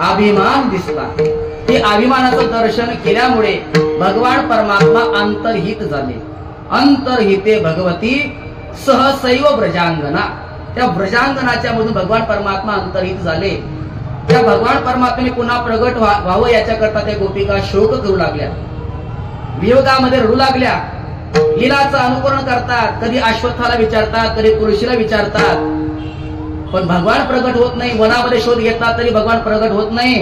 अभिमान दिसला. ते अभिमानाचं दर्शन केल्यामुळे भगवान परमात्मा अंतर्हित झाले. अंतर्हिते भगवती सहसैव ब्रजांगना. त्या ब्रजांगनाच्या मधून भगवान परमात्मा अंतर्हित झाले. त्या भगवान परमात्म्याने पुन्हा प्रगट व्हावं याच्याकरता त्या गोपिका शोक करू लागल्या, वियोगामध्ये रडू लागल्या. लीलाचं अनुकरण करतात, कधी अश्वत्थाला विचारतात, कधी तुळशीला विचारतात, पण भगवान प्रगट होत नाही. वनामध्ये शोध घेतला तरी भगवान प्रगट होत नाही.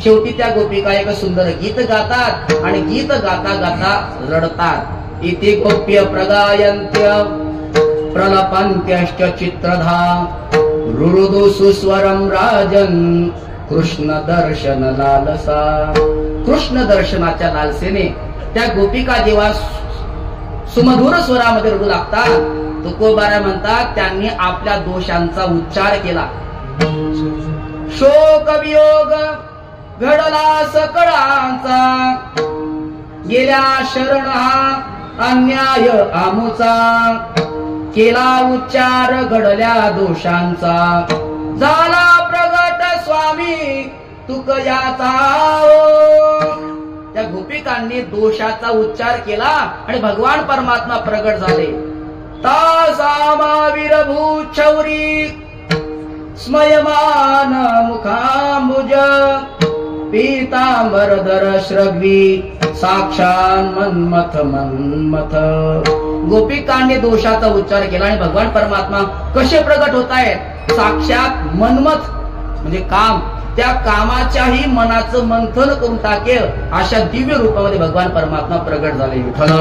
शेवटी त्या गोपिका एक सुंदर गीत गातात आणि गीत गाता गाता रडतात. इति गोप्य प्रगायन्त्य प्रलपन्त्यश्च चित्रधा रुरुदु सुस्वरम राजन कृष्ण दर्शन लालसा. कृष्ण दर्शनाच्या लालसेने त्या गोपिका जेव्हा सुमधुर स्वरामध्ये रडू लागतात, तुकोबारा म्हणतात त्यांनी आपल्या दोषांचा उच्चार केला. शोक वियोग घडला सकळांचा, गेल्या शरण हा अन्याय आमुचा, केला उच्चार घडल्या दोषांचा, झाला प्रगट स्वामी तुकयाचा. त्या गोपिकांनी दोषाचा उच्चार केला आणि भगवान परमात्मा प्रगट झाले. तासामाविरभूच्छौरी स्मयमान मुखांबुज, पीतांबरधर श्रग्वी साक्षात मन्मथ मन्मथ. गोपिकांनी दोषाचा उच्चार केला आणि भगवान परमात्मा कसे प्रगट होत आहेत? साक्षात मन्मथ म्हणजे काम, त्या कामाच्याही मनाचं मंथन करून टाकेल अशा दिव्य रूपामध्ये भगवान परमात्मा प्रगट झाले. विठ्ठल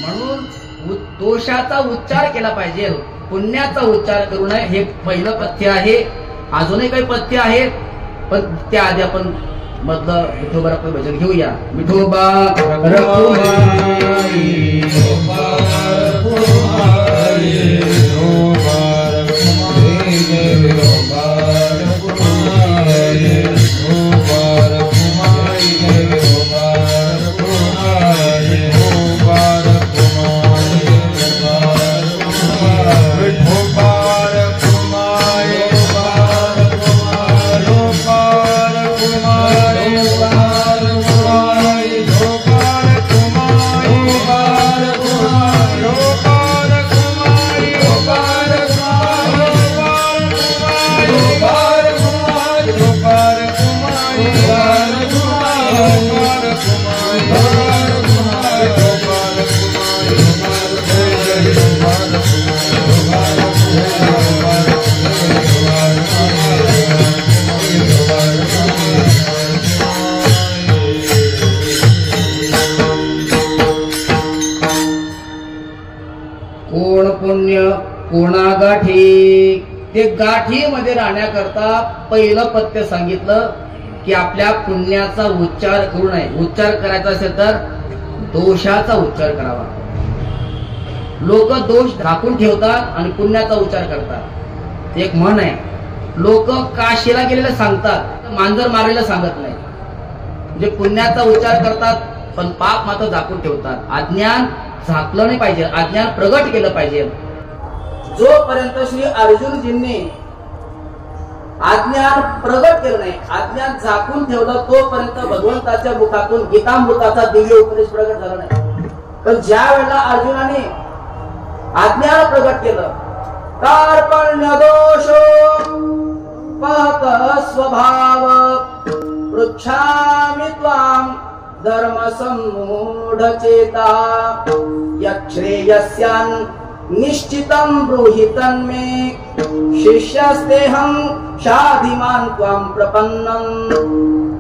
म्हणून दोषाचा उच्चार केला पाहिजे, पुण्याचा उच्चार करू नये. हे पहिलं पथ्य आहे. अजूनही काही पथ्य आहेत, पण त्याआधी आपण मधलं विठोबा भजन घेऊया. विठोबा कोण पुण्य कोणा गाठी. ते गाठीमध्ये राहण्याकरता पहिलं पथ्य सांगितलं की आपल्या पुण्याचा उच्चार करू नये. उच्चार करायचा असेल तर दोषाचा उच्चार करावा. लोक दोष झाकून ठेवतात आणि पुण्याचा उच्चार करतात. एक म्हण आहे, लोक काशीला गेलेले सांगतात, मांजर मारायला सांगत नाही. म्हणजे पुण्याचा उच्चार करतात पण पाप मात्र झाकून ठेवतात. अज्ञान झाकलं नाही पाहिजे, अज्ञान प्रगट केलं पाहिजे. जोपर्यंत श्री अर्जुनजींनी अज्ञान प्रगट केलं नाही, अज्ञान झाकून ठेवलं, तोपर्यंत भगवंताच्या मुखातून गीतामृताचा दिव्य उपदेश प्रगट झाला नाही. पण ज्या वेळेला अर्जुनाने अज्ञान प्रगट केलं, कार्पण्य दोषो पहत स्वभाव पृच्छामि त्वां धर्म सम्मूढ चेता यच्छ्रेयस्यान् निश्चितं ब्रूहि तन्मे शिष्यस्तेहं शाधिमान् त्वां प्रपन्नम्.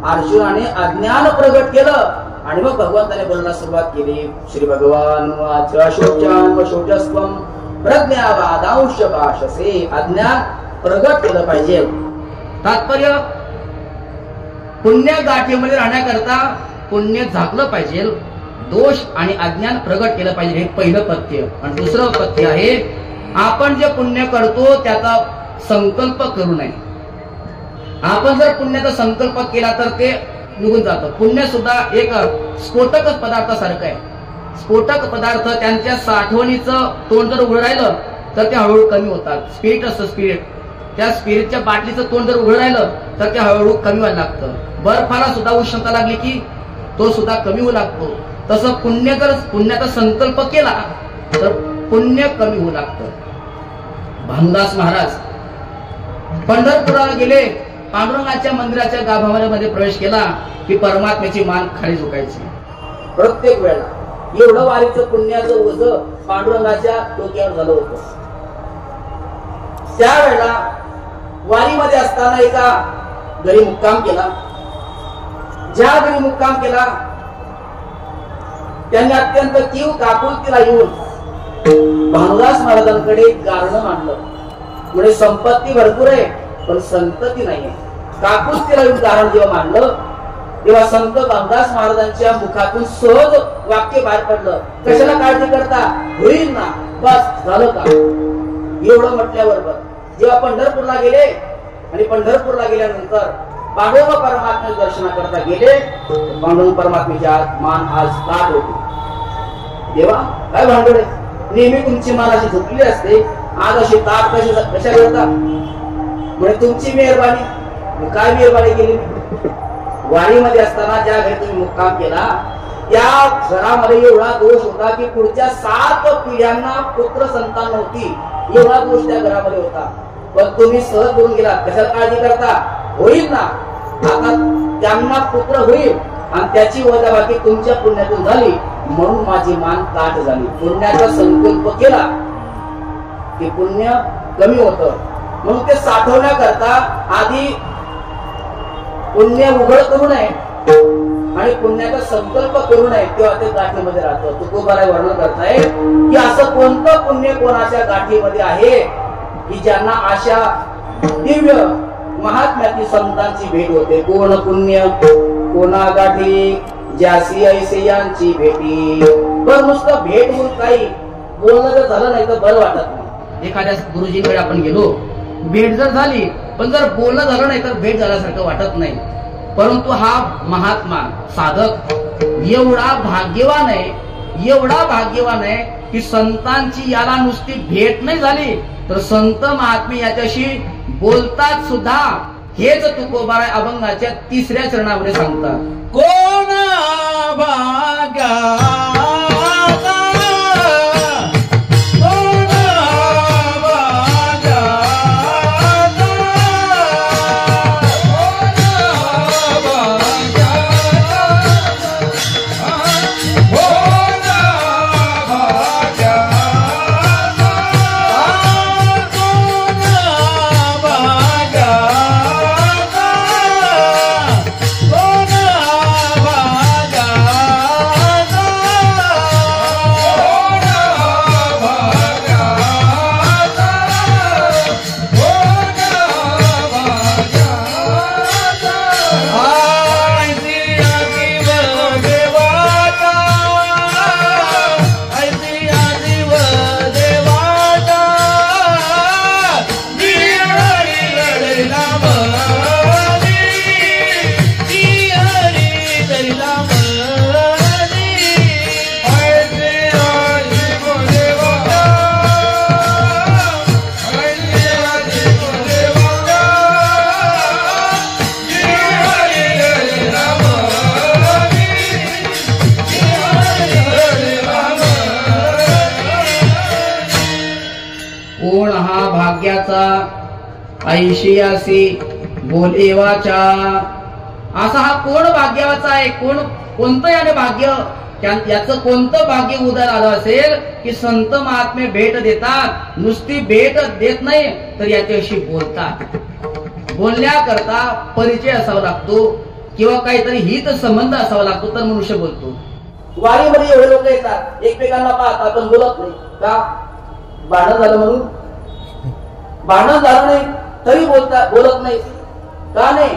अर्जुनाने अज्ञान प्रगट केलं आणि मग भगवंताने बोलण्यास सुरुवात केली. श्री भगवान वाच शोचान व शोचस्त्वं प्रज्ञावादांश भाषसे. अज्ञान प्रगट केलं पाहिजे. तात्पर्य पुण्य गाठीमध्ये राहण्याकरता पुण्य झाकलं पाहिजे, दोष आणि अज्ञान प्रगट केलं पाहिजे. हे पहिलं पथ्य. आणि दुसरं पथ्य आहे, आपण जे पुण्य करतो त्याचा संकल्प करू नये. आपण जर पुण्याचा संकल्प केला तर ते निघून जातं. पुण्य सुद्धा एक स्फोटक पदार्थासारखं आहे. स्फोटक पदार्थ त्यांच्या साठवणीचं तोंड जर उघडं राहिलं तर ते हळूहळू कमी होतात. स्पिरिट असतं, स्पिरिट, त्या स्पिरिटच्या बाटलीचं तोंड जर उघडं राहिलं तर ते हळूहळू कमी व्हायला लागतं. बर्फाला सुद्धा उष्णता लागली की तो सुद्धा कमी होऊ लागतो. तसं पुण्य जर पुण्याचा संकल्प केला तर पुण्य कमी होऊ लागतं. भानुदास महाराज पंढरपुराला गेले पांडुरंगाच्या मंदिराच्या गाभाऱ्यामध्ये प्रवेश केला की परमात्म्याची मान खाली झुकायची प्रत्येक वेळेला। एवढं वारीचं पुण्याचं ओझं पांडुरंगाच्या डोक्यावर झालं होतं। त्यावेळेला वारीमध्ये असताना एका घरी मुक्काम केला। ज्या घरी मुक्काम केला त्यांनी अत्यंत कीव काकुलतीला येऊन भानुदास महाराजांकडे गारणं मांडलं। म्हणजे संपत्ती भरपूर आहे पण संतती नाहीये। काकुलतीला येऊन गारण जेव्हा मांडलं तेव्हा संत भानुदास महाराजांच्या मुखातून सहज वाक्य बाहेर पडलं, कशाला काळजी करता, होईल ना, बस झालं का। एवढं म्हटल्याबरोबर जेव्हा पंढरपूरला गेले आणि पंढरपूरला गेल्यानंतर पांडुरंग परमात्म्याच्या दर्शनाकरता गेले, पांडुरंग परमात्म्याच्या मान आज ताट होती। देवा काय भांडवल आहे, नेहमी तुमची मान अशी झुकली असते, आज अशी ताट कशा करता। म्हणजे तुमची मेहरबानी, काय मेहरबानी केली। वारीमध्ये असताना ज्या घरी तुम्ही मुक्काम केला त्या घरामध्ये एवढा दोष होता की पुढच्या 7 पिढ्यांना पुत्र संतान नव्हती, एवढा दोष त्या घरामध्ये होता। पण तुम्ही सहज बोलून गेला, कशाला काळजी करता, होईल ना, आता त्यांना पुत्र होईल आणि त्याची वजाबाकी तुमच्या पुण्यातून झाली म्हणून माझी मान ताट झाली। पुण्याचा संकल्प केला की पुण्य कमी होतं म्हणून ते साठवण्याकरता आधी पुण्य उघड करू नये आणि पुण्याचा संकल्प करू नये, तेव्हा ते गाठीमध्ये राहतं। तुकोबाराय वर्णन करताय की असं कोणतं पुण्य कोणाच्या गाठीमध्ये आहे की ज्यांना अशा दिव्य महात्म्याची संतांची भेट होते। कोण पुण्य कोणा गाठी ज्यासी ऐसे यांची भेटी। पण नुसतं भेट म्हणून काही बोलणं जर झालं नाही तर बरं वाटत नाही। एखाद्या गुरुजींकडे आपण गेलो, भेट जर झाली पण जर बोलणं झालं नाही तर भेट झाल्यासारखं वाटत नाही। परंतु हा महात्मा साधक एवढा भाग्यवान आहे, एवढा भाग्यवान आहे की संतांची याला नुसती भेट नाही झाली तर संत महात्मे याच्याशी बोलतात सुद्धा। हेच तुकोबाराय अभंगाच्या 3ऱ्या चरणामध्ये सांगतात, कोण भाग्या ऐशियासी बोलेवाचा। असा हा कोण भाग्यवाचा आहे, कोणतं याने भाग्य, याचं कोणतं भाग्य उदर आलं असेल की संत महात्मे भेट देतात, नुसती भेट देत नाही तर याच्याशी बोलतात। बोलण्याकरता परिचय असावा लागतो किंवा काहीतरी हित संबंध असावा लागतो तर मनुष्य बोलतो। वारीमध्ये एवढे लोक येतात, एकमेकांना पाहतात पण बोलत नाही का, भांडण झालं म्हणून, भांडण झालं नाही तरी बोलत नाही का, नाही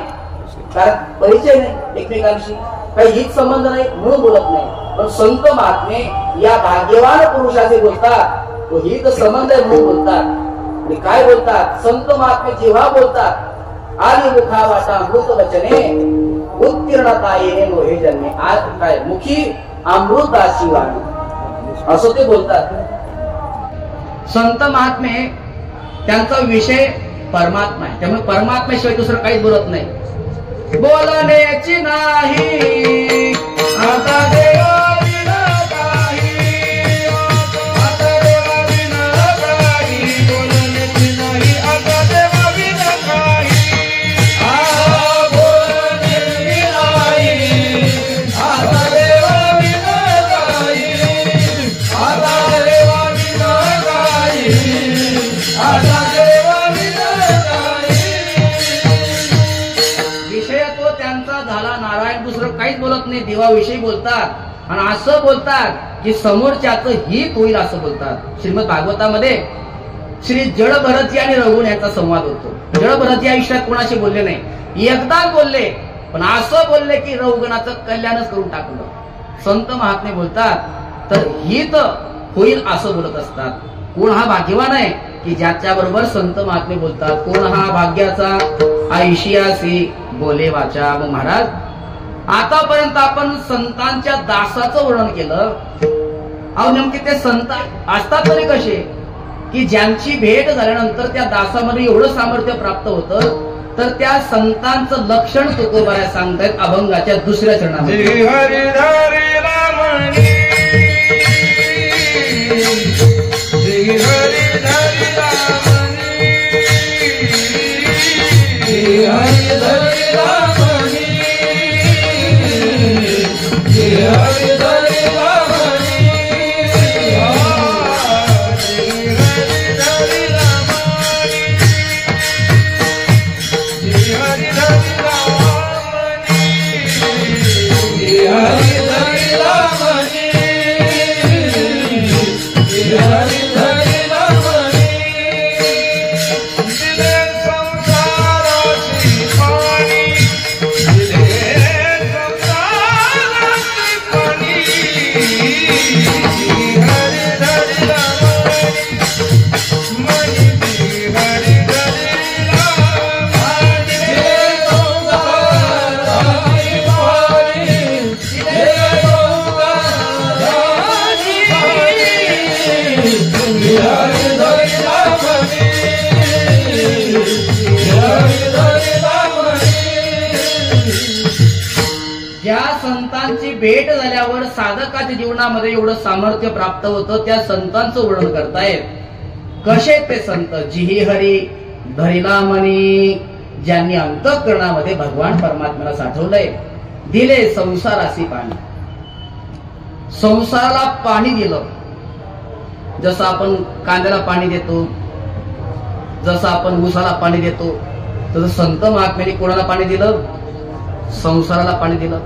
कारण परिचय नाही एकमेकांशी, काही हित संबंध नाही म्हणून बोलत नाही। पण संत महात्मे या भाग्यवान पुरुषाचे बोलतात, तो हित संबंध आहे म्हणून बोलतात। आणि काय बोलतात संत महात्मे जेव्हा बोलतात, आली मुखा वाटा अमृत वचने उत्तीर्णता येणे मोहे जन्मे। आज काय मुखी अमृताची वाणी असं ते बोलतात। संत महात्मे त्यांचा विषय परमात्मा आहे, त्यामुळे परमात्म्याशिवाय दुसरं काहीच बोलत नाही। बोलण्याची नाही आता देवा विना काही, आता देवा विना काही, बोलण्याची नाही आता देवा विना काही। त्यांचा झाला नारायण, दुसरं काहीच बोलत नाही, देवाविषयी बोलतात आणि असं बोलतात की समोरच्याचं हित होईल असं बोलतात. श्रीमद भागवतामध्ये श्री जडभरतजी आणि रघुन यांचा संवाद होतो. जडभरतजी आयुष्यात कोणाशी बोलले नाही, एकदाच बोलले, पण असं बोलले की रघुगणाचं कल्याणच करून टाकलं. संत महात्मे बोलतात तर हित होईल असं बोलत असतात. कोण हा भाग्यवान आहे की ज्याच्या बरोबर संत महात्मे बोलतात. कोण हा भाग्याचा ऐशियासी बोले वाचा. मग महाराज आतापर्यंत आपण संतांच्या दासाचं वर्णन केलं. अहो नेमके ते संत असतात तरी कसे की ज्यांची भेट झाल्यानंतर त्या दासामध्ये एवढं सामर्थ्य प्राप्त होतं. तर त्या संतांचं लक्षण तुकोबाराय सांगतायत अभंगाच्या दुसऱ्या चरणामध्ये. ज्या संतांची भेट झाल्यावर साधकाच्या जीवनामध्ये एवढं सामर्थ्य प्राप्त होतं त्या संतांचं वर्णन करतायत. कसे ते संत? जिही हरी धरिला मनी, ज्यांनी अंतःकरणामध्ये भगवान परमात्म्याला साठवलंय. दिले संसारासी पाणी, संसाराला पाणी दिलं. जसं आपण कांद्याला पाणी देतो, जसं आपण ऊसाला पाणी देतो, तसं संत महात्म्यांनी कोणाला पाणी दिलं? संसाराला पाणी दिलं.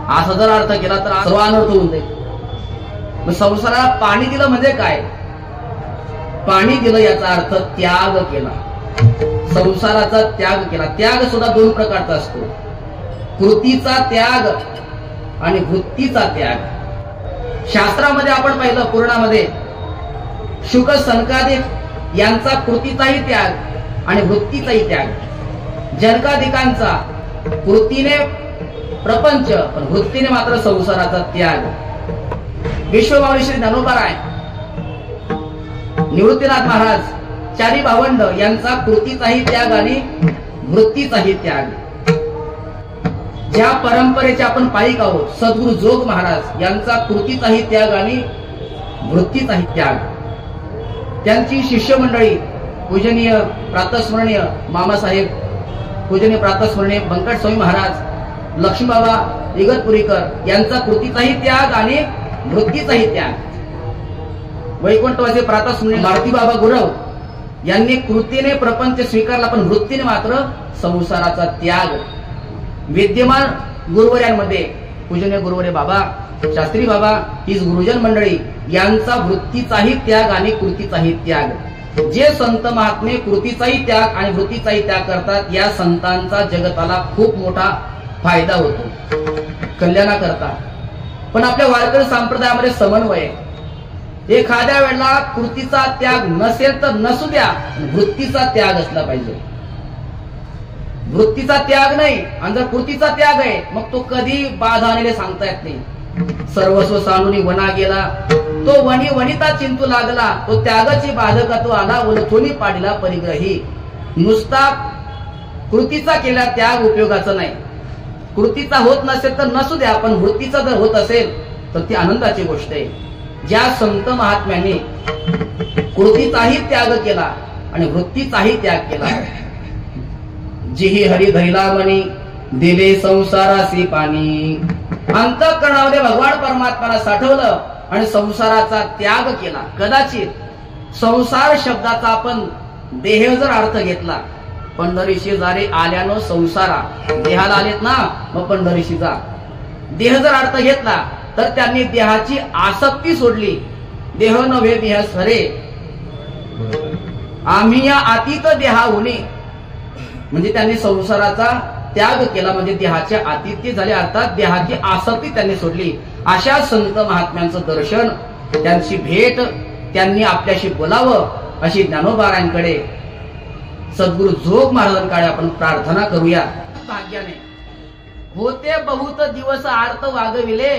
असा जर अर्थ केला तर सर्व अनर्थ होऊन जाईल. मग संसाराला पाणी दिलं म्हणजे काय? पाणी दिलं याचा अर्थ त्याग केला, संसाराचा त्याग केला. त्याग सुद्धा दोन प्रकारचा असतो, कृतीचा त्याग आणि वृत्तीचा त्याग. शास्त्रामध्ये आपण पाहिलं पुराणामध्ये शुक सनकादिक यांचा कृतीचाही त्याग आणि वृत्तीचाही त्याग. जनकादिकांचा कृतीने प्रपंच पण वृत्तीने मात्र संसाराचा त्याग. विश्वमाऊली श्री ज्ञानोबाराय, निवृत्तीनाथ महाराज, चारी भावंड यांचा कृतीचाही त्याग आणि वृत्तीचाही त्याग. ज्या परंपरेचे आपण पायिक आहोत सद्गुरु जोग महाराज यांचा कृतीचाही त्याग आणि वृत्तीचाही त्याग. त्यांची शिष्य मंडळी पूजनीय प्रातस्मरणीय मामासाहेब, पूजनीय प्रातस्मरणीय बंकट स्वामी महाराज, लक्ष्मीबाबा इगतपुरीकर यांचा कृतीचाही त्याग आणि वृत्तीचाही त्याग. वैकुंठवासी प्रातस्मरणीय मारुती बाबा गुरव यांनी कृतीने प्रपंच स्वीकारला पण वृत्तीने मात्र संसाराचा त्याग. विद्यमान गुरुवर्यांमध्ये पूजनीय गुरुवर्य बाबा, शास्त्री बाबा, हीच गुरुजन मंडळी यांचा वृत्तीचाही त्याग आणि कृतीचाही त्याग. जे संत महात्मे कृतीचाही त्याग आणि वृत्तीचाही त्याग करतात या संतांचा जगताला खूप मोठा फायदा होतो, कल्याणाकरता. पण आपल्या वारकरी संप्रदायामध्ये समन्वय आहे. एखाद्या वेळेला कृतीचा त्याग नसेल तर नसू द्या, वृत्तीचा त्याग असला पाहिजे. वृत्तीचा त्याग नाही आणि जर कृतीचा त्याग आहे मग तो कधी बाधा आलेले सांगता येत नाही. सर्वस्व सानुनी वना गेला, तो वनी वनिता चिंतू लागला, तो त्यागाची बाधका तो आला ओलथोनी पाडला परिग्रही. नुसता कृतीचा केला त्याग उपयोगाचा नाही. कृतीचा होत नसेल तर नसू द्या, पण वृत्तीचा जर होत असेल तर ती आनंदाची गोष्ट आहे. ज्या संत महात्म्यांनी कृतीचाही त्याग केला आणि वृत्तीचाही त्याग केला. जिही हरी धरिला मनी, दिले संसारासी पाणी. अंतःकरणामध्ये भगवान परमात्म्याला साठवलं आणि संसाराचा त्याग केला. कदाचित संसार शब्दाचा आपण देह जर अर्थ घेतला पंढरीशी जा रे आल्यानो संसारा, देहाला आलेत ना मग पंढरीशी जा. देह जर अर्थ घेतला तर त्यांनी देहाची आसक्ती सोडली. देह नव्हे देह सरे, आम्ही या अतीत देहाहुनी, म्हणजे त्यांनी संसाराचा त्याग केला, म्हणजे देहाच्या अतीत झाले, अर्थात देहाची आसक्ती त्यांनी सोडली. अशा संत महात्म्यांचं दर्शन, त्यांची भेट, त्यांनी आपल्याशी बोलावं अशी ज्ञानोबारायांकडे सद्गुरु जोग महाराजांकडे आपण प्रार्थना करूया. भाग्याने होते बहुत दिवस आर्त वागविले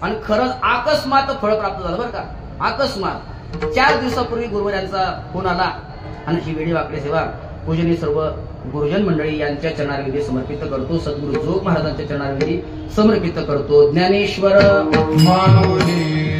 आणि खरंच अकस्मात फळ प्राप्त झालं. बरं का, अकस्मात 4 दिवसापूर्वी गुरुवारांचा फोन आला आणि ही वेळी वाकडे सेवा पूजनीय सर्व गुरुजन मंडळी यांच्या चरणारविधी समर्पित करतो. सद्गुरु जोग महाराजांच्या चरणारविधी समर्पित करतो. ज्ञानेश्वर मानवली